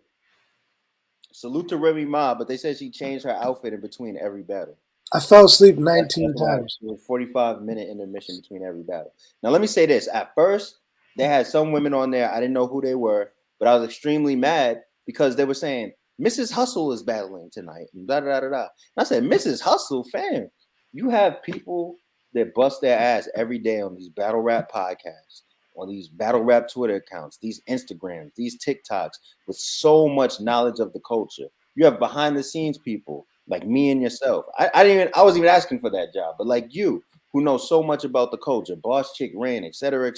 A: Salute to Remy Ma, but they said she changed her outfit in between every battle.
B: I fell asleep
A: That's
B: 19
A: what happened.
B: times.
A: It was 45-minute intermission between every battle. Now let me say this. At first, they had some women on there. I didn't know who they were, but I was extremely mad because they were saying Mrs. Hustle is battling tonight. And da da da da. And I said, Mrs. Hustle, fam, you have people that bust their ass every day on these battle rap podcasts, on these battle rap Twitter accounts, these Instagrams, these TikToks with so much knowledge of the culture. You have behind the scenes people like me and yourself. I wasn't even asking for that job, but like you, who know so much about the culture, Boss Chick Rain, et cetera,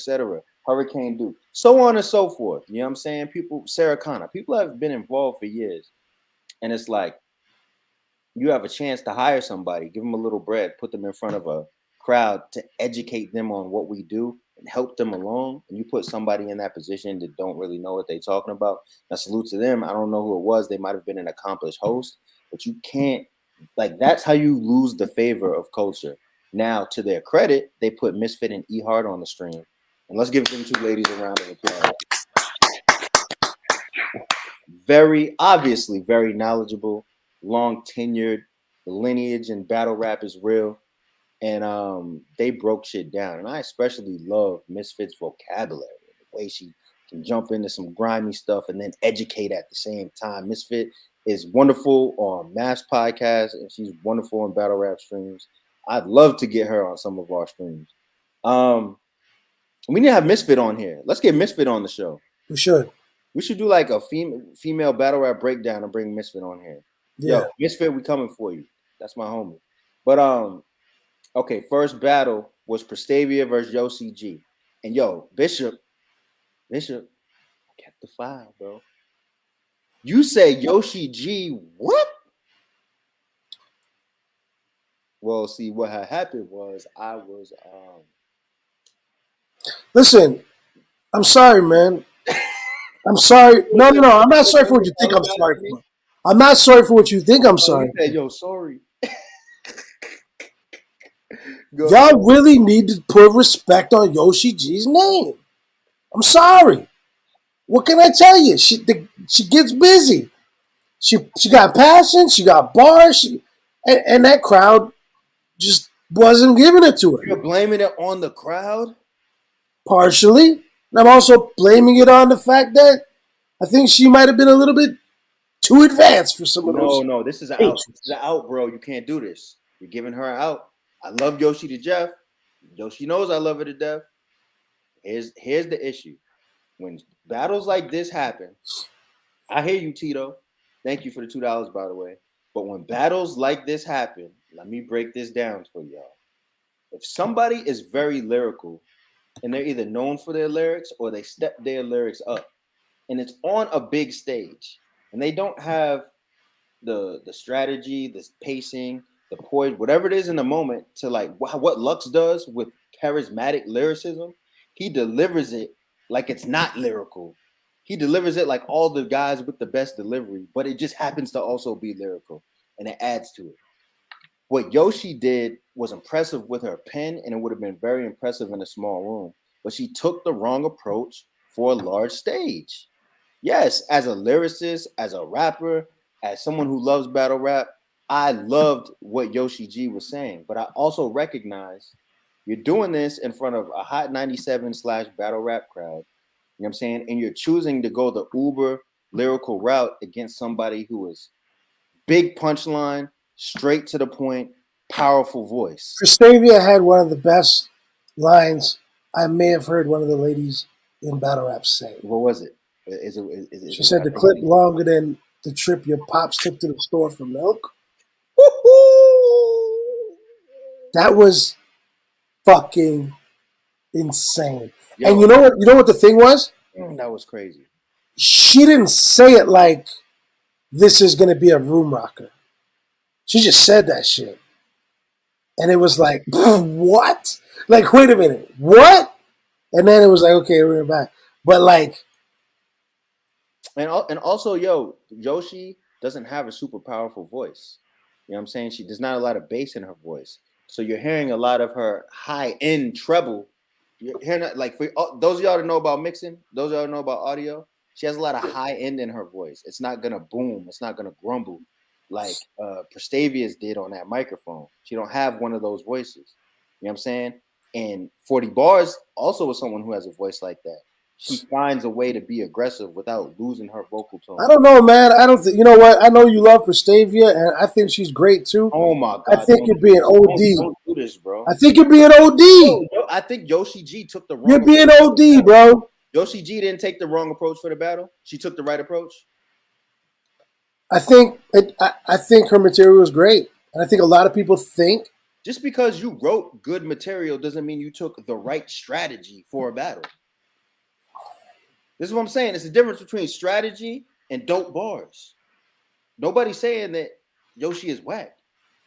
A: Hurricane Duke, so on and so forth. You know what I'm saying? People, Sarah Connor, people have been involved for years. And it's like you have a chance to hire somebody, give them a little bread, put them in front of a crowd to educate them on what we do and help them along. And you put somebody in that position that don't really know what they're talking about. Now, salute to them. I don't know who it was. They might have been an accomplished host, but you can't, like, that's how you lose the favor of culture. Now, to their credit, they put Misfit and E Hart on the stream. And let's give them two ladies a round of applause. Very obviously very knowledgeable, long tenured. The lineage in battle rap is real, and they broke shit down. And I especially love Misfit's vocabulary, the way she can jump into some grimy stuff and then educate at the same time. Misfit is wonderful on Mass Podcast, and she's wonderful on battle rap streams. I'd love to get her on some of our streams. Um, we need to have Misfit on here. Let's get Misfit on the show.
B: We should.
A: We should do like a female battle rap breakdown and bring Misfit on here. Yo,
B: Yeah.
A: Misfit, we coming for you. That's my homie. But okay, first battle was Prestavia versus Yo CG. And yo, Bishop, I kept the file, bro. You say Yoshi G, what? Well, see, what had happened was I was
B: Listen, I'm sorry, man. I'm sorry. No, no, no. I'm not sorry for what you think I'm sorry for. I'm not sorry for what you think I'm
A: Oh,
B: sorry
A: he said,
B: for.
A: yo, sorry. Go ahead.
B: Y'all really need to put respect on Yoshi G's name. I'm sorry. What can I tell you? She gets busy. She got passion. She got bars. And that crowd just wasn't giving it to her.
A: You're blaming it on the crowd?
B: Partially. And I'm also blaming it on the fact that I think she might have been a little bit too advanced for some of
A: No,
B: those
A: no, this is an out. This is
B: patrons.
A: an out, bro. You can't do this. You're giving her an out. I love Yoshi to Jeff. Yoshi knows I love her to death. Here's the issue. When battles like this happen, I hear you, Tito. Thank you for the $2, by the way. But when battles like this happen, let me break this down for y'all. If somebody is very lyrical and they're either known for their lyrics or they step their lyrics up, and it's on a big stage, and they don't have the strategy, the pacing, the poise, whatever it is in the moment to like what Lux does with charismatic lyricism, he delivers it like it's not lyrical. He delivers it like all the guys with the best delivery, but it just happens to also be lyrical and it adds to it. What Yoshi did was impressive with her pen, and it would have been very impressive in a small room, but she took the wrong approach for a large stage. Yes, as a lyricist, as a rapper, as someone who loves battle rap, I loved what Yoshi G was saying, but I also recognize you're doing this in front of a hot 97 slash battle rap crowd. You know what I'm saying? And you're choosing to go the uber lyrical route against somebody who is big punchline, straight to the point, powerful voice.
B: Prestavia had one of the best lines I may have heard one of the ladies in battle rap say.
A: What was it? Is
B: She
A: it what
B: said
A: I
B: the
A: think
B: clip
A: it is?
B: longer than the trip your pops took to the store for milk. That was fucking insane. And
A: Yo,
B: you know what the thing was?
A: that was crazy.
B: She didn't say it like this is gonna be a room rocker. She just said that shit. And it was like, what? Like, wait a minute, what? And then it was like, okay, we're back. But like,
A: And also, yo, Yoshi doesn't have a super powerful voice. You know what I'm saying? There's not a lot of bass in her voice. So you're hearing a lot of her high end treble. You're hearing that, like for those of y'all that know about mixing, those of y'all that know about audio, she has a lot of high end in her voice. It's not gonna boom, it's not gonna grumble like Prestavia's did on that microphone. She don't have one of those voices. You know what I'm saying? And 40 Bars also is someone who has a voice like that. She finds a way to be aggressive without losing her vocal tone.
B: I don't know, man. I don't think, you know what? I know you love Prestavia, and I think she's great too.
A: Oh my
B: I
A: God!
B: think
A: Don't
B: you're
A: do
B: being
A: this!
B: OD.
A: Don't do this, bro.
B: I think you're being OD.
A: I think Yoshi G took the
B: You're
A: wrong
B: being
A: approach.
B: OD, bro.
A: Yoshi G didn't take the wrong approach for the battle. She took the right approach.
B: I think her material is great, and I think a lot of people think.
A: Just because you wrote good material doesn't mean you took the right strategy for a battle. This is what I'm saying. It's the difference between strategy and dope bars. Nobody's saying that Yoshi is whack.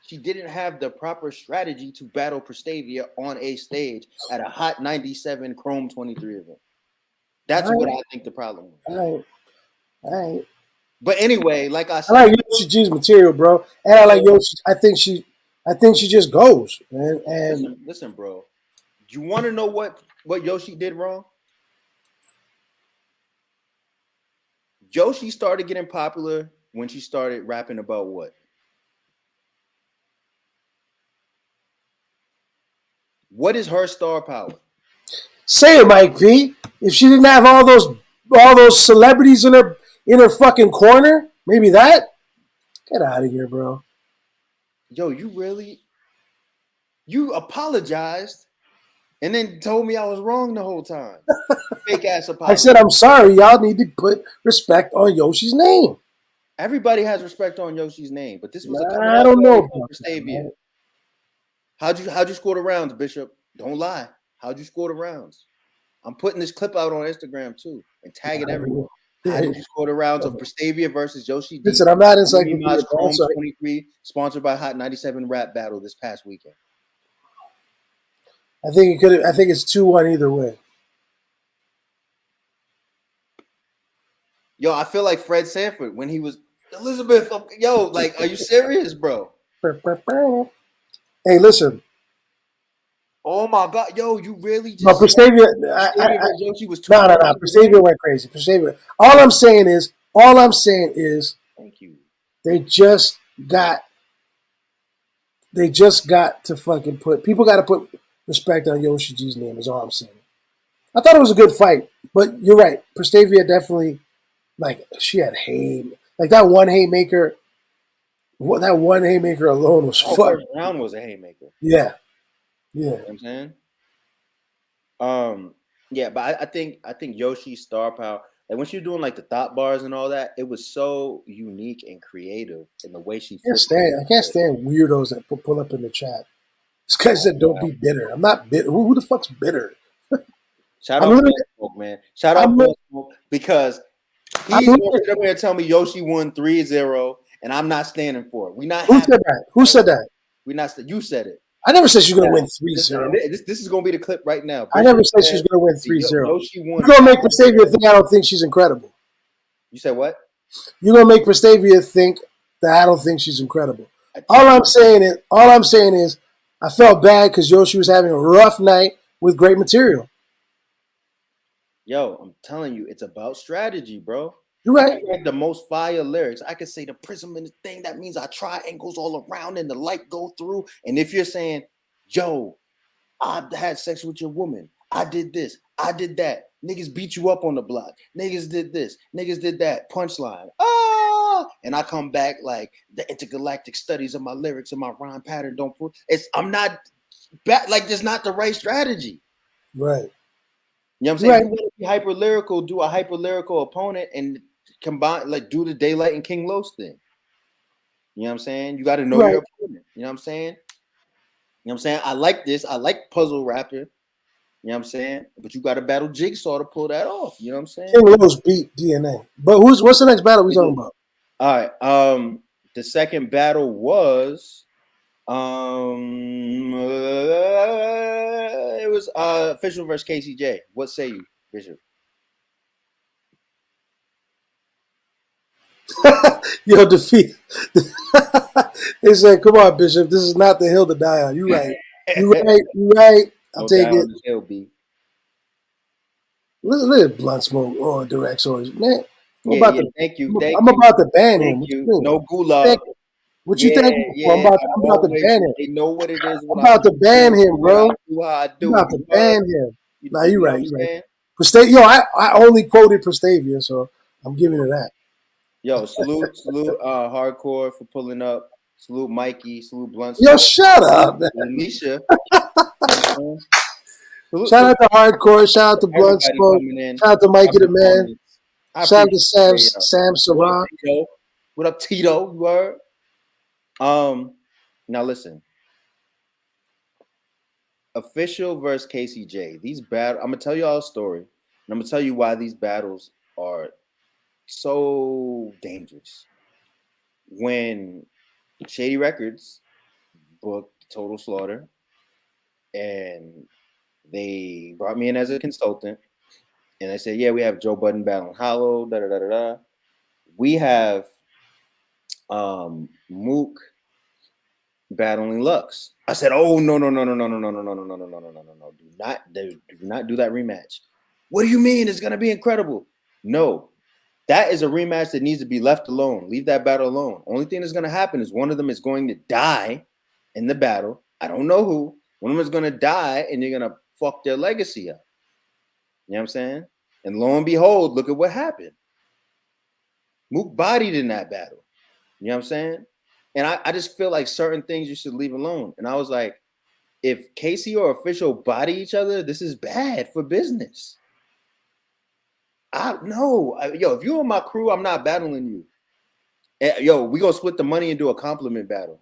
A: She didn't have the proper strategy to battle Prestavia on a stage at a hot 97 Chrome 23 event. That's
B: All
A: what
B: right,
A: I think the problem was.
B: all right, all right.
A: But anyway, like I
B: I like
A: said,
B: Yoshi G's material, bro, and I like Yoshi. I think she just goes, man. And
A: listen, bro. You want to know what Yoshi did wrong? Yoshi started getting popular when she started rapping about what? What is her star power?
B: say it, Mike P. If she didn't have all those celebrities in her fucking corner, maybe that. Get out of here, bro.
A: Yo, you apologized and then told me I was wrong the whole time. Fake ass
B: I
A: apology.
B: said I'm sorry. Y'all need to put respect on Yoshi's name.
A: Everybody has respect on Yoshi's name, but this was a coming
B: I
A: out
B: don't know
A: party
B: about
A: for
B: that,
A: Stavia.
B: man.
A: How'd you score the rounds, Bishop? Don't lie. How'd you score the rounds? I'm putting this clip out on Instagram too and tagging everyone.
B: Yeah.
A: How did you score the rounds of Prestavia versus Yoshi D?
B: Listen, I'm not
A: Encyclopedia
B: encyclopedia.
A: Chrome
B: Sorry.
A: 23, sponsored by Hot 97 Rap Battle this past weekend.
B: I think it could. I think it's 2-1 either way.
A: Yo, I feel like Fred Sanford when he was Elizabeth. Yo, like, are you serious, bro?
B: Hey, listen.
A: Oh my God, yo, you really just
B: No, Prestavia.
A: Prestavia versus Yoshi was 2
B: No. Prestavia went crazy. Prestavia. All I'm saying is,
A: Thank you.
B: they just got to fucking put. People got to put respect on Yoshi G's name. Is all I'm saying. I thought it was a good fight, but you're right. Prestavia definitely, like, she had like that one haymaker. That one haymaker alone was
A: Oh,
B: fuck.
A: first round was a haymaker.
B: Yeah.
A: You know what I'm saying? Yeah, but I think Yoshi's star power, like when she was doing like the thought bars and all that, it was so unique and creative in the way she
B: I can't stand weirdos that pull up in the chat. This guy said, "Don't be bitter." I'm not bitter. Who the fuck's bitter?
A: Shout out Blood Smoke, man. Shout out Blood Smoke, because he's going to sit up here and tell me Yoshi won 3-0 and I'm not standing for it. We not
B: Who said that? Who said that?
A: We not. You said it.
B: I never said she's going to win 3-0.
A: This is going to be the clip right now.
B: I never said she was going to win 3-0.
A: Yoshi won.
B: You're going to make Prestavia think I don't think she's incredible.
A: You said what?
B: You're going to make Prestavia think that I don't think she's incredible. All I'm saying is I felt bad because Yoshi was having a rough night with great material.
A: Yo, I'm telling you, it's about strategy, bro.
B: You're right.
A: I the most fire lyrics. I could say the prism and the thing. That means I triangles all around and the light go through. And if you're saying, yo, I had sex with your woman. I did this. I did that. Niggas beat you up on the block. Niggas did this. Niggas did that. Punchline. Ah! And I come back like the intergalactic studies of my lyrics and my rhyme pattern don't prove. I'm not like there's not the right strategy.
B: Right.
A: You know what I'm saying? Right. You want to be hyper lyrical, do a hyper lyrical opponent and combine, like, do the Daylight and King Los thing. You know what I'm saying? You got to know your opponent. You know what I'm saying? You know what I'm saying? I like this. I like puzzle rapper. You know what I'm saying? But you got to battle Jigsaw to pull that off. You know what I'm saying?
B: King Los beat DNA. But what's the next battle we talking about?
A: All right. The second battle was it was Official versus KCJ. What say you, Bishop?
B: Yo, defeat. They said, "Come on, Bishop. This is not the hill to die on." You right. You right. I'll take it.
A: Hill, B.
B: Look at Blunt Smoke or Direct Source, man.
A: Thank you.
B: I'm about to ban him.
A: No gulag.
B: What you think? I'm about to ban him.
A: They know what it is.
B: I'm about to ban him, bro. I'm about to ban him. Nah, you're right. Prestavia. Yo, I only quoted Prestavia, so I'm giving her that.
A: Yo, salute, Hardcore for pulling up. Salute, Mikey. Salute, Blunt.
B: Yo, shut up, man.
A: Nisha.
B: Shout out to Hardcore. Shout out to Blunt Smoke. Shout out to Mikey the Man. Shout out to Sam Sarah.
A: What up, Tito? You heard? Now listen. Official versus KCJ. These battles. I'm gonna tell you all a story, and I'm gonna tell you why these battles are so dangerous. When Shady Records booked Total Slaughter, and they brought me in as a consultant, and I said, "Yeah, we have Joe Budden battling Hollow. Da da da da da. We have Mook battling Lux." I said, "Oh no. Do not do that rematch." What do you mean? It's gonna be incredible. No, that is a rematch that needs to be left alone. Leave that battle alone. Only thing that's gonna happen is one of them is going to die in the battle. I don't know who. One of them is gonna die, and you're gonna fuck their legacy up. You know what I'm saying? And lo and behold, look at what happened. Mook bodied in that battle. You know what I'm saying? And I just feel like certain things you should leave alone. And I was like, if Casey or Official body each other, this is bad for business. Yo, if you're on my crew, I'm not battling you. Yo, we gonna split the money and do a compliment battle.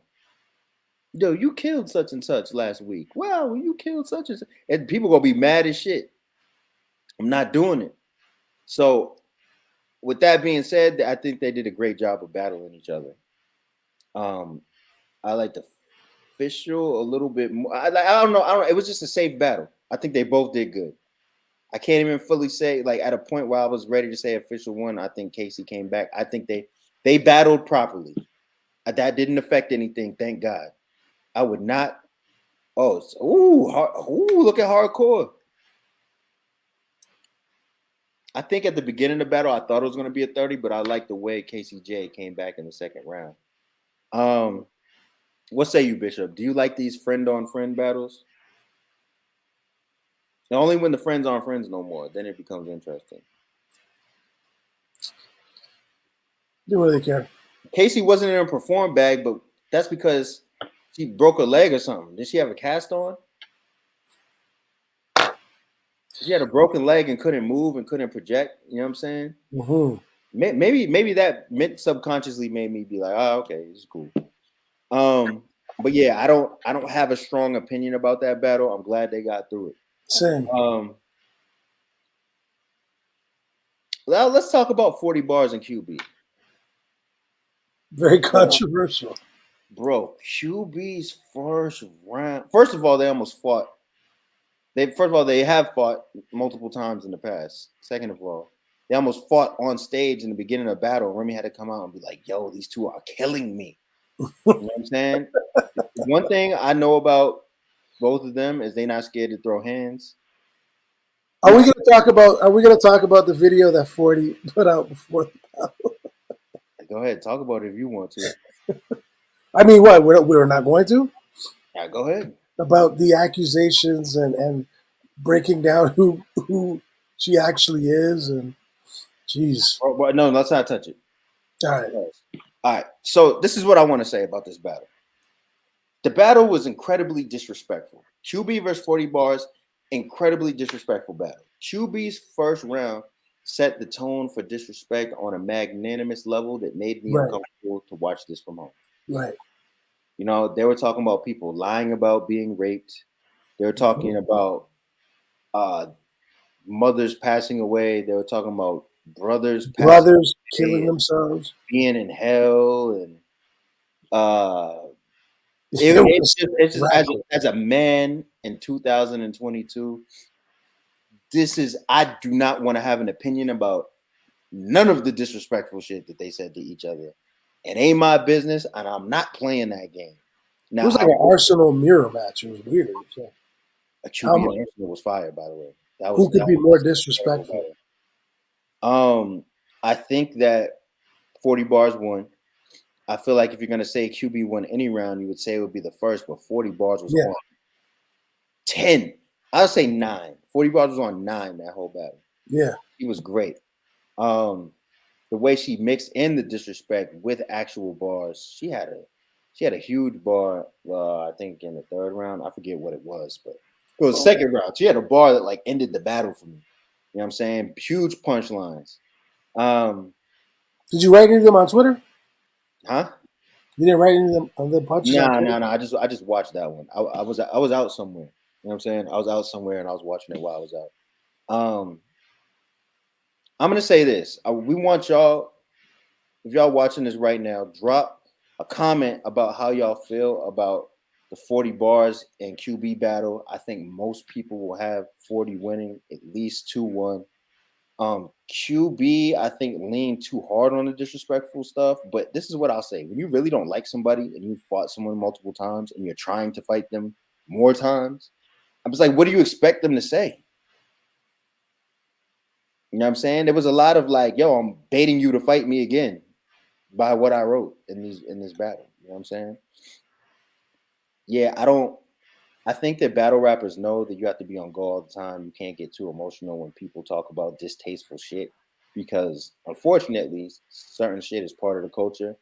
A: Yo, you killed such and such last week. Well, you killed such and such. And people gonna be mad as shit. I'm not doing it. So, with that being said, I think they did a great job of battling each other. I like the official a little bit more. I don't know. I don't. It was just a safe battle. I think they both did good. I can't even fully say like at a point where I was ready to say official one. I think Casey came back. I think they battled properly. That didn't affect anything. Thank God. I would not. Oh, look at hardcore. I think at the beginning of the battle, I thought it was going to be a 30, but I like the way KCJ came back in the second round. What say you, Bishop? Do you like these friend on friend battles? Only when the friends aren't friends no more, then it becomes interesting.
B: Didn't really care.
A: Casey wasn't in a perform bag, but that's because she broke a leg or something. Did she have a cast on? She had a broken leg and couldn't move and couldn't project. You know what I'm saying?
B: Mm-hmm.
A: Maybe that meant subconsciously made me be like, oh, okay, it's cool. But yeah, I don't have a strong opinion about that battle. I'm glad they got through it.
B: Same.
A: Well, let's talk about 40 bars and QB.
B: Very controversial.
A: Bro, QB's first round. First of all, they almost fought. They have fought multiple times in the past. Second of all, they almost fought on stage in the beginning of the battle. Remy had to come out and be like, yo, these two are killing me. You know what I'm saying? One thing I know about both of them is they're not scared to throw hands.
B: Are we gonna talk about the video that 40 put out before the battle?
A: Go ahead, talk about it if you want to.
B: I mean, what? We're not going to?
A: Yeah, go ahead.
B: About the accusations and breaking down who she actually is, and jeez.
A: No, let's not touch it.
B: All right.
A: All right. So this is what I want to say about this battle. The battle was incredibly disrespectful. QB versus 40 bars, incredibly disrespectful battle. QB's first round set the tone for disrespect on a magnanimous level that made me uncomfortable to watch this from home.
B: Right.
A: You know, they were talking about people lying about being raped. They were talking about mothers passing away. They were talking about brothers
B: killing themselves,
A: being in hell, and it's just as a man in 2022. I do not want to have an opinion about none of the disrespectful shit that they said to each other. It ain't my business, and I'm not playing that game. Now,
B: it was like an Arsenal mirror match. It was weird. So.
A: A QB Arsenal was fired, by the way.
B: Who could be more disrespectful?
A: I think that 40 bars won. I feel like if you're gonna say QB won any round, you would say it would be the first, but 40 bars was on 10. I'll say 9. 40 bars was on 9 that whole battle.
B: Yeah,
A: he was great. The way she mixed in the disrespect with actual bars, she had a huge bar. I think in the third round, I forget what it was, but it was second round. She had a bar that like ended the battle for me. You know what I'm saying? Huge punchlines.
B: Did you write any of them on Twitter?
A: Huh?
B: You didn't write any of them on the punches?
A: No. I just watched that one. I was out somewhere. You know what I'm saying? I was out somewhere and I was watching it while I was out. I'm gonna say this. We want y'all, if y'all watching this right now, drop a comment about how y'all feel about the 40 bars and QB battle. I think most people will have 40 winning at least 2-1. QB, I think, leaned too hard on the disrespectful stuff. But this is what I'll say: when you really don't like somebody and you fought someone multiple times and you're trying to fight them more times, I was like, what do you expect them to say? You know what I'm saying? There was a lot of like, yo, I'm baiting you to fight me again by what I wrote in this battle. You know what I'm saying? Yeah, I think that battle rappers know that you have to be on go all the time. You can't get too emotional when people talk about distasteful shit because unfortunately, certain shit is part of the culture.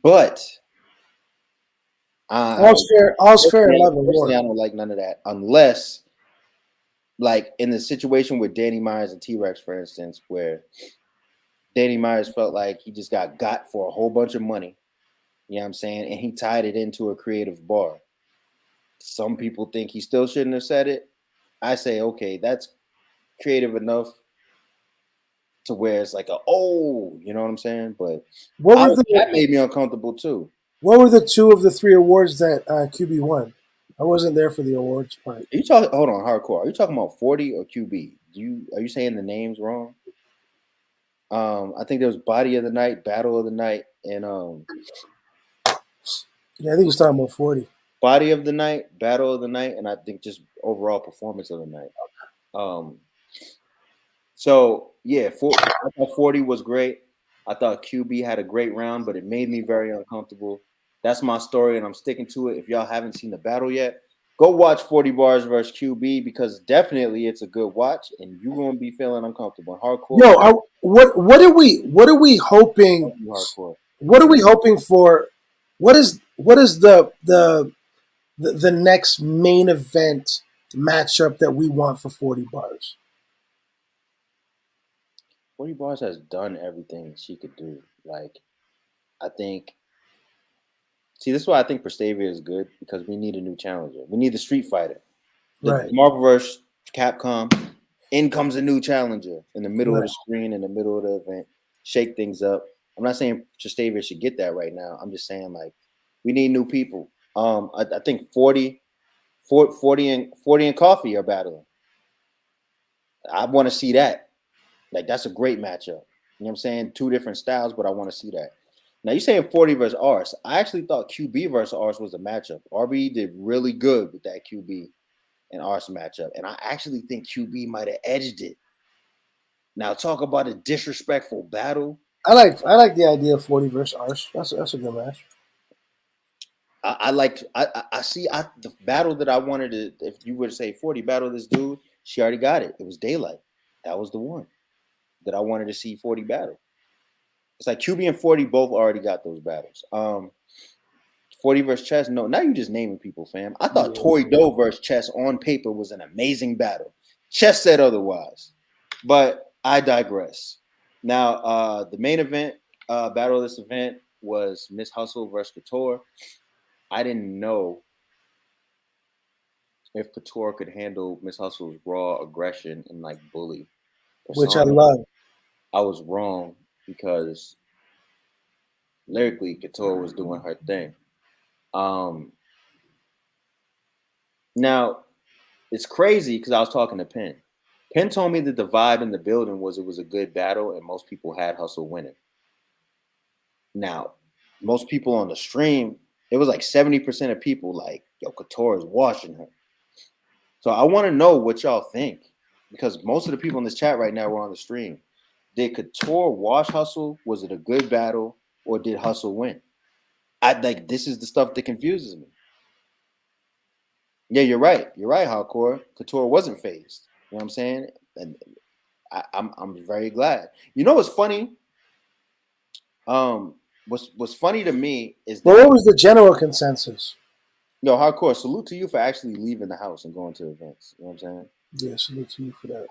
A: But
B: all's fair in love and war.
A: I don't like none of that unless, like in the situation with Danny Myers and T-Rex, for instance, where Danny Myers felt like he just got for a whole bunch of money. You know what I'm saying? And he tied it into a creative bar. Some people think he still shouldn't have said it. I say, okay, that's creative enough to where it's like you know what I'm saying? But
B: What were the
A: that made me uncomfortable too.
B: What were the two of the three awards that QB won? I wasn't there for the awards part.
A: Are you talking? Hold on, hardcore. Are you talking about 40 or QB? Are you saying the names wrong? I think there was Body of the Night, Battle of the Night, and
B: Yeah, I think he's talking about 40.
A: Body of the Night, Battle of the Night, and I think just overall performance of the night. Um, so yeah, I thought 40 was great. I thought QB had a great round, but it made me very uncomfortable. That's my story, and I'm sticking to it. If y'all haven't seen the battle yet, go watch 40 Bars versus QB because definitely it's a good watch, and you're gonna be feeling uncomfortable. Hardcore,
B: Yo, what are we hoping?
A: hardcore.
B: What are we hoping for? What is the next main event matchup that we want for 40 bars?
A: 40 Bars has done everything she could do. Like, I think. See, this is why I think Prestavia is good because we need a new challenger. We need the Street Fighter. The
B: Right,
A: Marvel vs. Capcom. In comes a new challenger in the middle of
B: right.
A: the screen, in the middle of the event. Shake things up. I'm not saying Prestavia should get that right now. I'm just saying like we need new people. I think 40 and Coffee are battling. I want to see that. Like that's a great matchup. You know what I'm saying? Two different styles, but I want to see that. Now you're saying 40 versus Ars. I actually thought QB versus Ars was a matchup. RB did really good with that QB and Ars matchup, and I actually think QB might have edged it. Now talk about a disrespectful battle.
B: I like the idea of 40 versus Arse. That's a good match.
A: I see the battle that I wanted to. If you were to say 40 battle this dude, she already got it. It was Daylight. That was the one that I wanted to see 40 battle. It's like QB and 40 both already got those battles. 40 versus Chess. No, now you just naming people, fam. I thought
B: Yeah.
A: Tori Doe versus Chess on paper was an amazing battle. Chess said otherwise, but I digress. Now, the main event battle of this event was Miss Hustle versus Couture. I didn't know if Couture could handle Miss Hustle's raw aggression and like bully
B: Which I
A: persona.
B: love.
A: I was wrong because lyrically Couture was doing her thing. Um, now it's crazy because I was talking to Penn. Penn told me that the vibe in the building was it was a good battle and most people had Hustle winning. Now, most people on the stream, it was like 70% of people like, yo, Couture is washing her. So I want to know what y'all think because most of the people in this chat right now were on the stream. Did Couture wash Hustle? Was it a good battle or did Hustle win? I like this is the stuff that confuses me. Yeah, you're right. You're right, Hardcore. Couture wasn't phased. You know what I'm saying? And I'm very glad. You know what's funny? What's funny to me is
B: But
A: that
B: what was the general consensus?
A: yo, Hardcore, salute to you for actually leaving the house and going to events. You know what I'm saying?
B: Yeah, salute to you for that.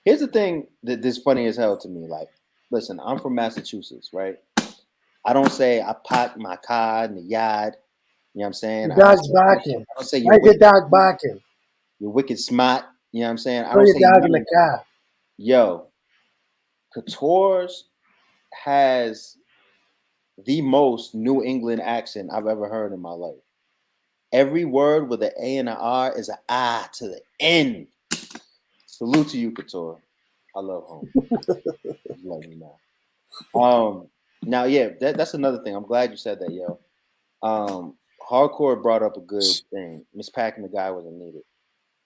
A: Here's the thing that is funny as hell to me. Like, listen, I'm from Massachusetts, right? I don't say I pot my car in the yard. You know what I'm saying?
B: Your dog's barking.
A: I don't say
B: Why is your dog barking?
A: you're wicked smart. You know what I'm saying? I
B: Throw
A: don't
B: your
A: say
B: dog in
A: none
B: the
A: of
B: car.
A: yo, Couture's has the most New England accent I've ever heard in my life. Every word with an A and an R is an I to the end. Salute to you, Couture. I love home. Love you now. Now, yeah, that's another thing. I'm glad you said that, yo. Hardcore brought up a good thing. Miss Packing the guy wasn't needed.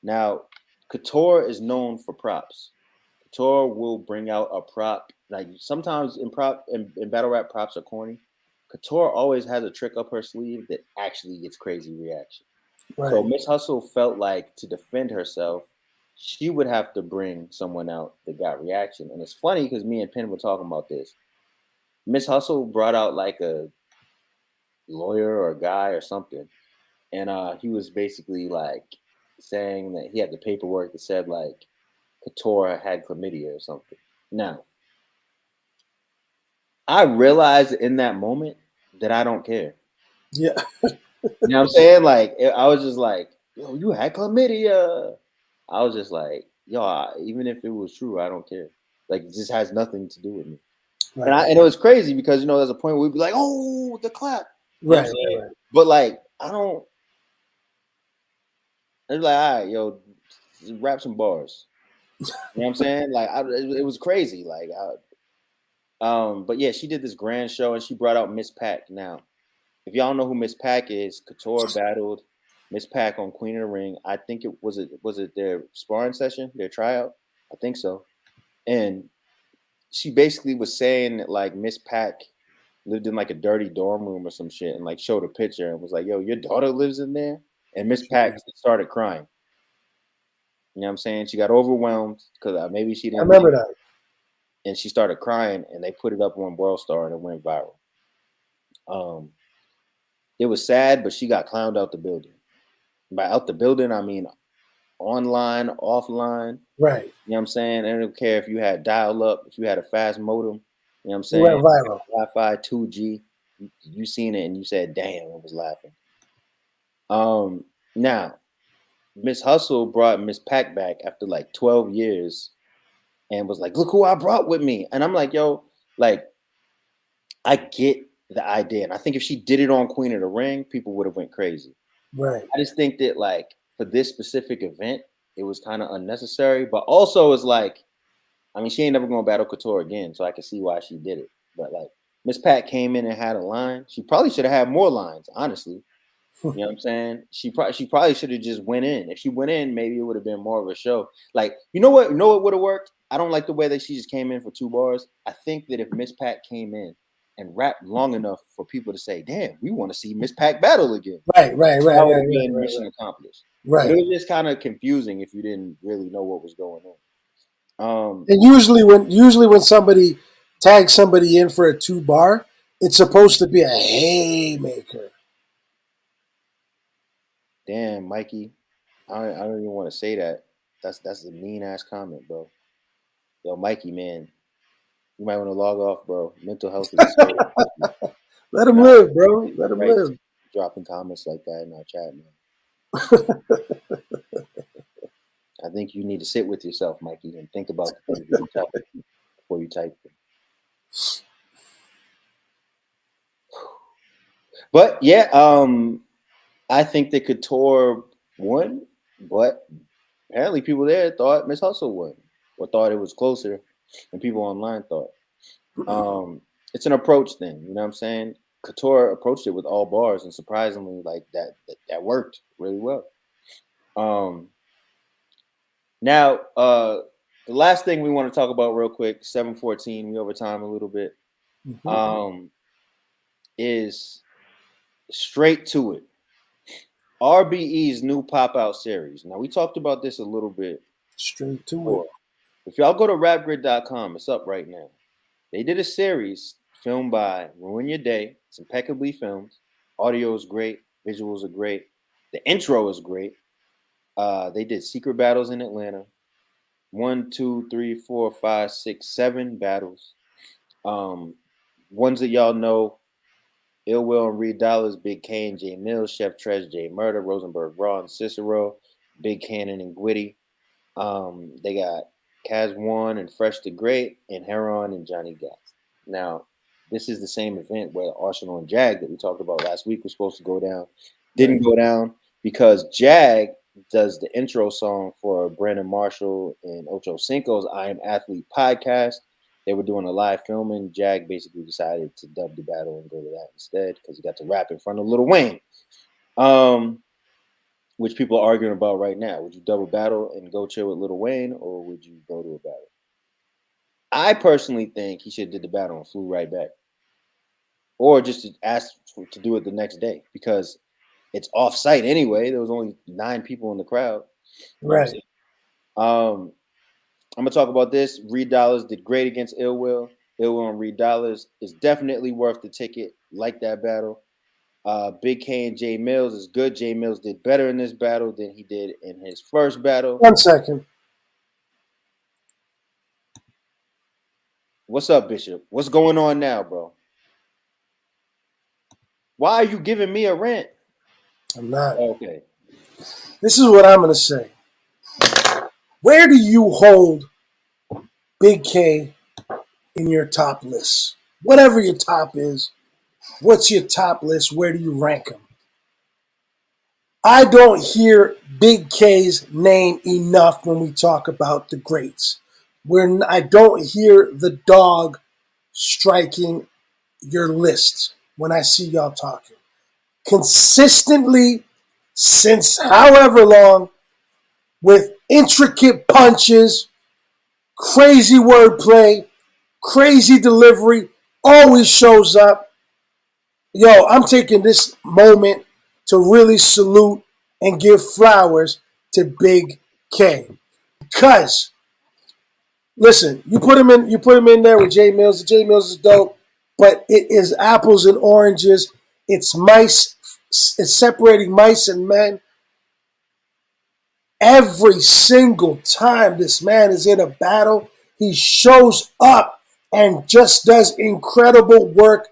A: Now, Couture is known for props. Couture will bring out a prop. Like sometimes in battle rap props are corny. Couture always has a trick up her sleeve that actually gets crazy reaction. So
B: Right.
A: Miss Hustle felt like to defend herself, she would have to bring someone out that got reaction. And it's funny because me and Penn were talking about this. Miss Hustle brought out like a lawyer or a guy or something, and he was basically like saying that he had the paperwork that said like Couture had chlamydia or something. Now, I realized in that moment that I don't care.
B: Yeah.
A: You know what I'm saying? Like I was just like, yo, you had chlamydia. I was just like, yo, even if it was true, I don't care. Like, it just has nothing to do with me.
B: Right.
A: And it was crazy because there's a point where we'd be like, oh, the clap. You know what I'm
B: Right.
A: saying?
B: Right.
A: But like, I don't. It's like, all right, yo, rap some bars. You know what I'm saying? Like, it was crazy. Like, but yeah, she did this grand show and she brought out Miss Pac. Now, if y'all know who Miss Pac is, Couture battled Miss Pac on Queen of the Ring. I think it was their sparring session, their tryout. I think so. And she basically was saying that like Miss Pac lived in like a dirty dorm room or some shit, and like showed a picture and was like, "Yo, your daughter lives in there." And Miss Pac started crying. You know what I'm saying? She got overwhelmed because maybe she
B: I
A: didn't
B: remember
A: think,
B: that.
A: and she started crying, and they put it up on World Star and it went viral. Um, it was sad, but she got clowned out the building. By out the building, I mean online, offline.
B: Right.
A: You know what I'm saying? I don't care if you had dial up, if you had a fast modem. You know what I'm
B: It went
A: saying?
B: viral.
A: Wi-Fi, 2G. You seen it and you said, "Damn!" I was laughing. Now Miss Hustle brought Miss Pac back after like 12 years and was like, "Look who I brought with me." And I'm like, "Yo, like, I get the idea, and I think if she did it on Queen of the Ring, people would have went crazy.
B: Right.
A: I just think that like for this specific event, it was kind of unnecessary. But also, it's like, I mean, she ain't never gonna battle Couture again, so I can see why she did it. But like, Miss Pat came in and had a line. She probably should have had more lines, honestly. You know what I'm saying? She probably should have just went in. If she went in, maybe it would have been more of a show. Like, you know what? You know what would have worked? I don't like the way that she just came in for 2 bars. I think that if Miss Pat came in and rapped long enough for people to say, "Damn, we want to see Miss Pat battle again,"
B: Right. Right. Right.
A: that
B: Right.
A: would
B: Right.
A: have been mission
B: Right.
A: accomplished. But it
B: Right.
A: was just kind of confusing if you didn't really know what was going on.
B: And usually when somebody tags somebody in for a 2 bar, it's supposed to be a haymaker.
A: Damn, Mikey, I don't even want to say that. That's a mean ass comment, bro. Yo, Mikey, man, you might want to log off, bro. Mental health is a serious issue.
B: Let
A: You're
B: him
A: not
B: live, bro. Let him
A: right
B: live.
A: dropping comments like that in our chat, man. I think you need to sit with yourself, Mikey, and think about the things that you type before you type them. But yeah, I think that Couture won, but apparently people there thought Miss Hustle won, or thought it was closer than people online thought. It's an approach thing, you know what I'm saying? Couture approached it with all bars, and surprisingly, like that worked really well. Um, Now, the last thing we want to talk about real quick, 7:14, we over time a little bit,
B: Mhm.
A: um, is straight to it. RBE's new pop out series. Now, we talked about this a little bit
B: Straight to it.
A: before. If y'all go to rapgrid.com, it's up right now. They did a series filmed by Ruin Your Day. It's impeccably filmed. Audio is great. Visuals are great. The intro is great. They did secret battles in Atlanta. 1, 2, 3, 4, 5, 6, 7 battles. Um, Ones that y'all know: Ill Will and Reed Dollars, Big K and J Mills, Chef Trez, J Murder, Rosenberg Raw and Cicero, Big Cannon and Gwitty. They got Kaz One and Fresh the Great, and Heron and Johnny Gas. Now, this is the same event where Arsenal and Jag that we talked about last week was supposed to go down. Didn't
B: Right.
A: go down because Jag does the intro song for Brandon Marshall and Ocho Cinco's I Am Athlete podcast. They were doing a live filming. Jag basically decided to dub the battle and go to that instead because he got to rap in front of Lil Wayne. Which people are arguing about right now. Would you double battle and go chill with Lil Wayne, or would you go to a battle? I personally think he should have did the battle and flew right back, or just to ask to do it the next day because it's off site anyway. There was only 9 people in the crowd. You know what I'm
B: Right.
A: saying? I'm gonna talk about this. Reed Dollars did great against Ill Will. Ill Will and Reed Dollars is definitely worth the ticket. Like that battle. Big K and J Mills is good. J Mills did better in this battle than he did in his first battle.
B: 1 second.
A: What's up, Bishop? What's going on now, bro? Why are you giving me a rent?
B: I'm not.
A: Okay.
B: This is what I'm going to say. Where do you hold Big K in your top list? Whatever your top is, what's your top list? Where do you rank him? I don't hear Big K's name enough when we talk about the greats. I don't hear the dog striking your list when I see y'all talking. Consistently, since however long, with intricate punches, crazy wordplay, crazy delivery, always shows up. Yo, I'm taking this moment to really salute and give flowers to Big K. Because, listen, you put him in there with Jay Mills. Jay Mills is dope, but it is apples and oranges. It's mice. It's separating mice and men. Every single time this man is in a battle, he shows up and just does incredible work.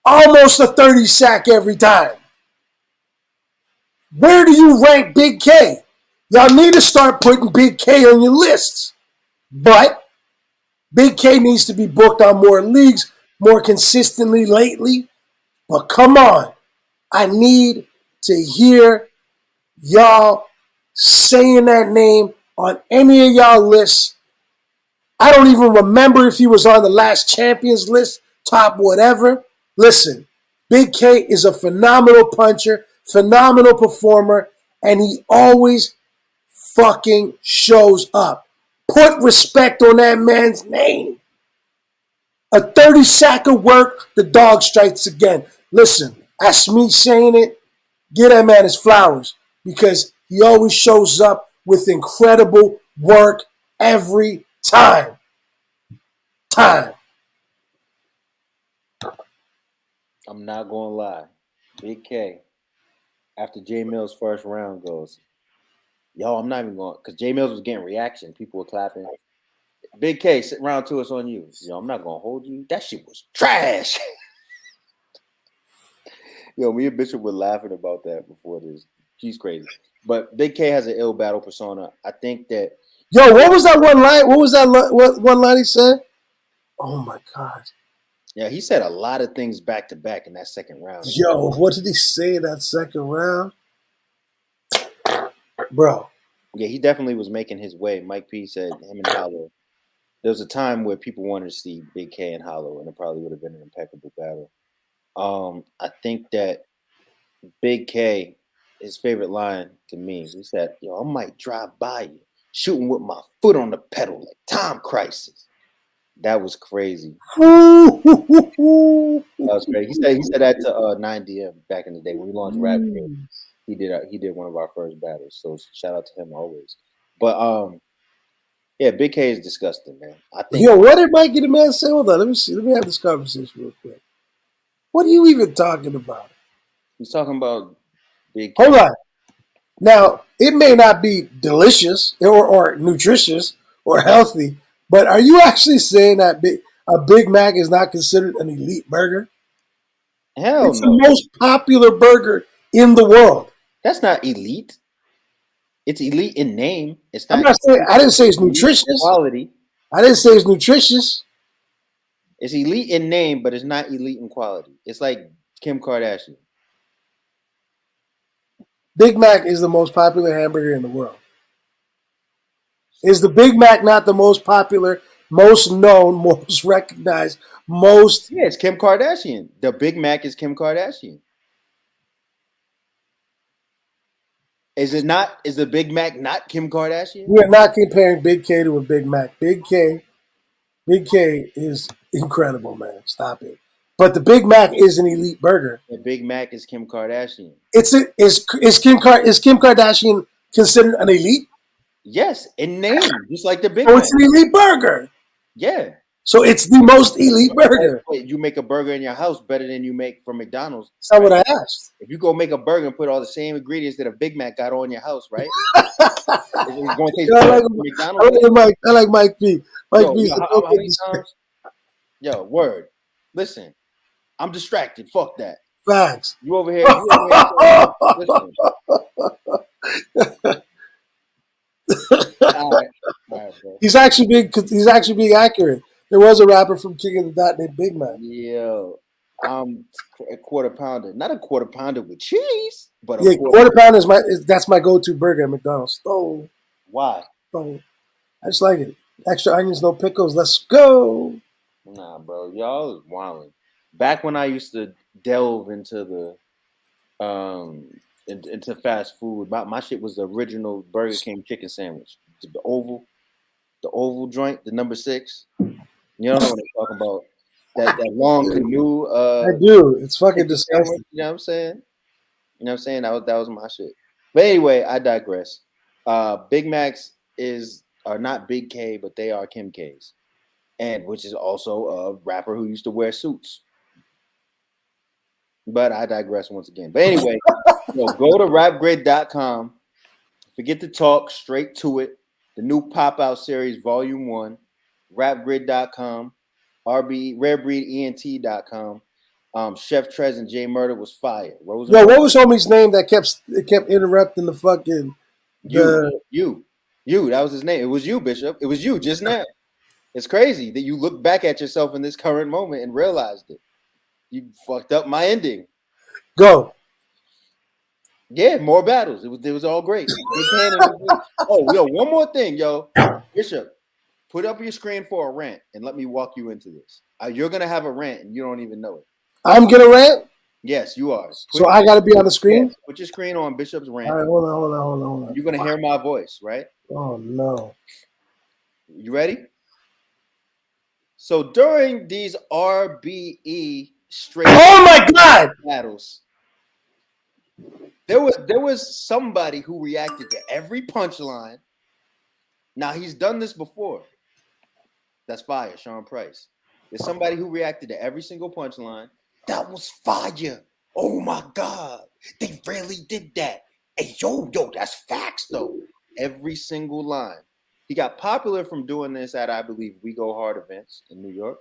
B: Almost a 30 sack every time. Where do you rank Big K? Y'all need to start putting Big K on your lists. But Big K needs to be booked on more leagues more consistently lately. But come on. I need to hear y'all saying that name on any of y'all lists. I don't even remember if he was on the last champions list, top whatever. Listen, Big K is a phenomenal puncher, phenomenal performer, and he always fucking shows up. Put respect on that man's name. A 30 sack of work, the dog strikes again. Listen, that's me saying it. Give that man his flowers because he always shows up with incredible work every time.
A: I'm not gonna lie. Big K, after J Mills' first round goes, yo, I'm not even going because J Mills was getting reaction. People were clapping. Big K, round two, it's on you. Yo, I'm not gonna hold you. That shit was trash. Yo, me and Bishop were laughing about that before this. He's crazy. But Big K has an ill battle persona. I think that.
B: Yo, what was that one line? What was that one line he said? Oh my God.
A: Yeah, he said a lot of things back to back in that second round.
B: Yo, what did he say in that second round? Bro.
A: Yeah, he definitely was making his way. Mike P said him and Hollow. There was a time where people wanted to see Big K and Hollow, and it probably would have been an impeccable battle. I think that Big K, his favorite line to me, he said, yo, I might drive by you, shooting with my foot on the pedal like Time Crisis. That was crazy. That was crazy. He said that to 9DM back in the day when we launched Rap Game. He did one of our first battles. So shout out to him always. But yeah, Big K is disgusting, man. I think.
B: Yo, what did Mike get a man say? Hold on, let me see. Let me have this conversation real quick. What are you even talking about?
A: He's talking about Big K.
B: Hold on. Now, it may not be delicious or nutritious or healthy, but are you actually saying that a Big Mac is not considered an elite burger?
A: Hell
B: it's
A: no.
B: the most popular burger in the world.
A: That's not elite. It's elite in name. It's not.
B: I'm not saying. I didn't say it's nutritious.
A: Quality.
B: I didn't say it's nutritious.
A: It's elite in name, but it's not elite in quality. It's like Kim Kardashian.
B: Big Mac is the most popular hamburger in the world. Is the Big Mac not the most popular, most known, most recognized, most?
A: Yeah, it's Kim Kardashian. The Big Mac is Kim Kardashian. Is it not? Is the Big Mac not Kim Kardashian?
B: We are not comparing Big K to a Big Mac. Big K is incredible, man. Stop it. But the Big Mac is an elite burger.
A: The Big Mac is Kim Kardashian.
B: Is Kim Kardashian considered an elite?
A: Yes, in name, just like the Big
B: Mac.
A: Mac.
B: It's an elite burger.
A: Yeah.
B: So it's the most elite burger.
A: You make a burger in your house better than you make from McDonald's.
B: That's not what I asked.
A: If you go make a burger and put all the same ingredients that a Big Mac got on your house, right? It's going to taste better than McDonald's.
B: I like Mike P. Mike P.
A: How many times? Yo, word. Listen, I'm distracted. Fuck that.
B: Facts.
A: You over here. Listen. All right, bro.
B: He's actually being accurate. There was a rapper from King of the Dot named Big Mac.
A: Yo, a quarter pounder, not a quarter pounder with cheese, but a
B: Yeah,
A: quarter.
B: quarter pound that's my go-to burger at McDonald's. Oh,
A: Why?
B: oh, I just like it. Extra onions, no pickles. Let's go.
A: Nah, bro, y'all is wilding. Back when I used to delve into into fast food, my shit was the original Burger King chicken sandwich, the oval joint, the number 6. You don't know what I'm talking about. That long canoe
B: I do. It's fucking
A: chicken sandwich.
B: disgusting.
A: You know what I'm saying? You know what I'm saying? That was my shit. But anyway, I digress. Big Macs are not Big K, but they are Kim K's, and which is also a rapper who used to wear suits. But I digress once again. But anyway, go to rapgrid.com. Forget to talk, straight to it. The new Pop Out series, Volume 1, rapgrid.com, rarebreedent.com. Chef Trez and Jay Murder was fire.
B: Yo, what was homie's name that kept interrupting the fucking the
A: You. That was his name. It was you, Bishop. It was you just now. It's crazy that you look back at yourself in this current moment and realized it. You fucked up my ending.
B: go?
A: Yeah, more battles. It was all great. Oh, yo, one more thing, yo. Bishop, put up your screen for a rant and let me walk you into this. You're gonna have a rant and you don't even know it.
B: I'm gonna rant.
A: Yes, you are.
B: So I gotta be on the screen.
A: Yes, put your screen on Bishop's rant.
B: All right, hold on.
A: You're gonna hear my voice, right?
B: Oh no.
A: You ready? So during these RBE straight
B: Oh my god!
A: battles, there was somebody who reacted to every punchline. Now he's done this before. That's fire, Sean Price. There's somebody who reacted to every single punchline. That was fire. Oh my God. They really did that. Hey, yo, that's facts though. Every single line. He got popular from doing this at, I believe, We Go Hard events in New York.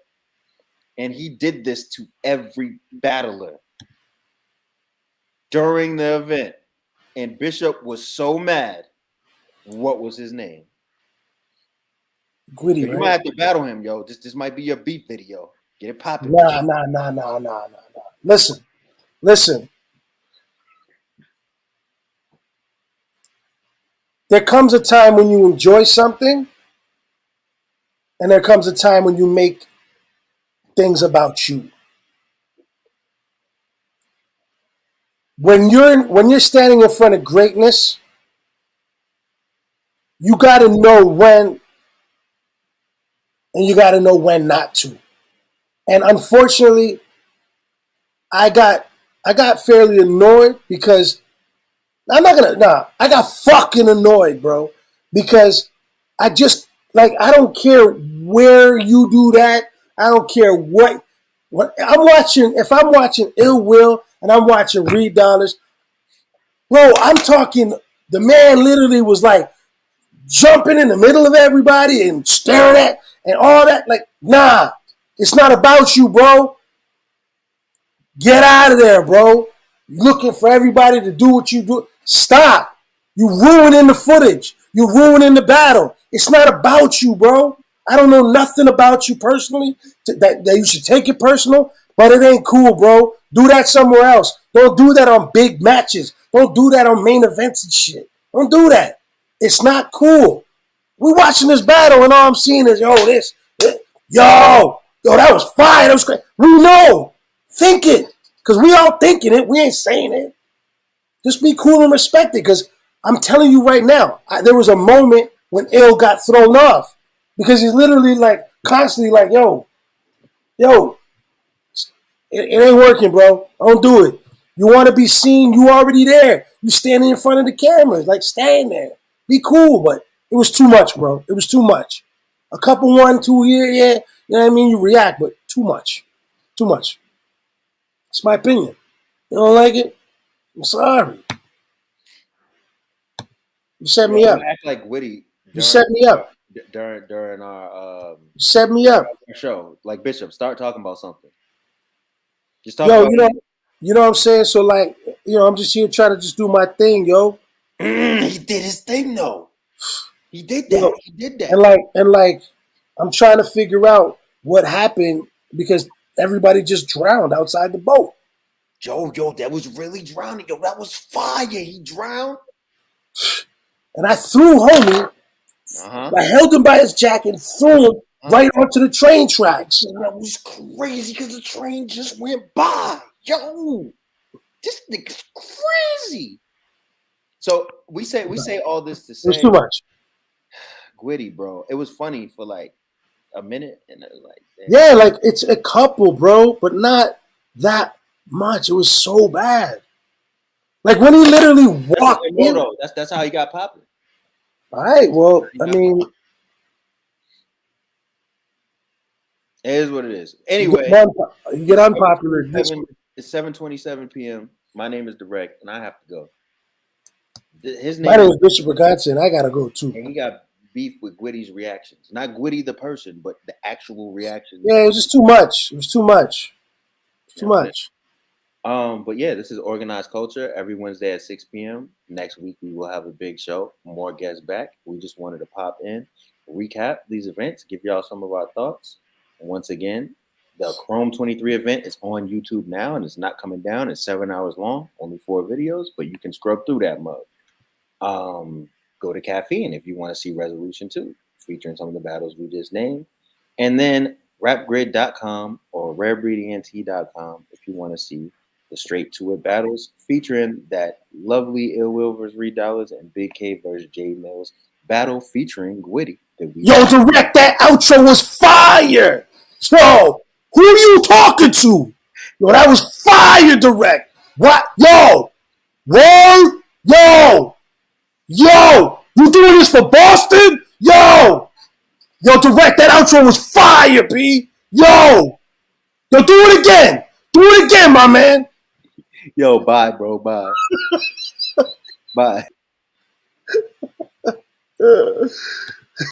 A: And he did this to every battler during the event. And Bishop was so mad. What was his name?
B: Gwitty,
A: You
B: right?
A: might have to battle him, yo. This might be your beef video. Get it popping.
B: Nah. Listen. There comes a time when you enjoy something, and there comes a time when you make things about you. When you're standing in front of greatness, you got to know when, and you got to know when not to. And unfortunately, I got fairly annoyed because I got fucking annoyed, bro, because I just I don't care where you do that. I don't care what I'm watching. If I'm watching Ill Will and I'm watching Reed Dollars, bro, I'm talking. The man literally was like jumping in the middle of everybody and staring at and all that. Like, nah, it's not about you, bro. Get out of there, bro. You're looking for everybody to do what you do. Stop. You ruining the footage. You ruining the battle. It's not about you, bro. I don't know nothing about you personally that you should take it personal, but it ain't cool, bro. Do that somewhere else. Don't do that on big matches. Don't do that on main events and shit. Don't do that. It's not cool. We watching this battle and all I'm seeing is, that was fire. That was great. We know. Think it. Because we all thinking it. We ain't saying it. Just be cool and respect it. Because I'm telling you right now, there was a moment when Ill got thrown off. Because he's literally constantly yo, it ain't working, bro. Don't do it. You want to be seen, you already there. You standing in front of the cameras. Stand there. Be cool, but it was too much, bro. It was too much. A couple 1, 2 here, yeah. You know what I mean? You react, but too much. Too much. It's my opinion. You don't like it? I'm sorry. You set me up.
A: Act like witty.
B: You set me up.
A: During our
B: you set me up.
A: Show. Like Bishop, start talking about something. Just talk
B: yo,
A: about
B: you know what I'm saying? So I'm just here trying to just do my thing, yo.
A: He did his thing though. He did
B: You
A: that.
B: know,
A: He did that.
B: and I'm trying to figure out what happened because everybody just drowned outside the boat.
A: Yo, that was really drowning. Yo, that was fire. He drowned.
B: And I threw homie.
A: Uh-huh.
B: I held him by his jacket and threw him right onto the train tracks.
A: Yo, that was crazy because the train just went by. Yo, this nigga's crazy. So we say all this to
B: It was
A: say,
B: too much.
A: Gwitty, bro. It was funny for like a minute, and it was like, damn.
B: Yeah, like it's a couple, bro, but not that much. It was so bad. Like when he literally walked in.
A: Though. That's how he got popular.
B: All right, well, I mean,
A: it is what it is. Anyway,
B: you get unpopular.
A: It's 7:27 p.m. My name is Direct, and I have to go.
B: My name is Bishop Regatson. I gotta go too.
A: And he got beef with Gwitty's reactions. Not Gwitty the person, but the actual reactions.
B: Yeah, it was just too much. It was too much. Too much.
A: But yeah, this is Organized Culture every Wednesday at 6 p.m. Next week we will have a big show, more guests back. We just wanted to pop in, recap these events, give y'all some of our thoughts. And once again, the Chrome 23 event is on YouTube now, and it's not coming down. It's 7 hours long, only 4 videos, but you can scrub through that mug. Go to Caffeine if you want to see Resolution 2, featuring some of the battles we just named. And then rapgrid.com or rarebreedent.com if you want to see the straight to it battles featuring that lovely Ill Will vs. Reed Dollars and Big K versus J Mills battle featuring Gwitty.
B: Yo, Direct, that outro was fire. Yo, who are you talking to? Yo, that was fire, Direct. What? Yo, word? Yo, you doing this for Boston? Yo, Direct, that outro was fire, B. Yo, do it again. Do it again, my man.
A: Yo, bye, bro. Bye. Bye.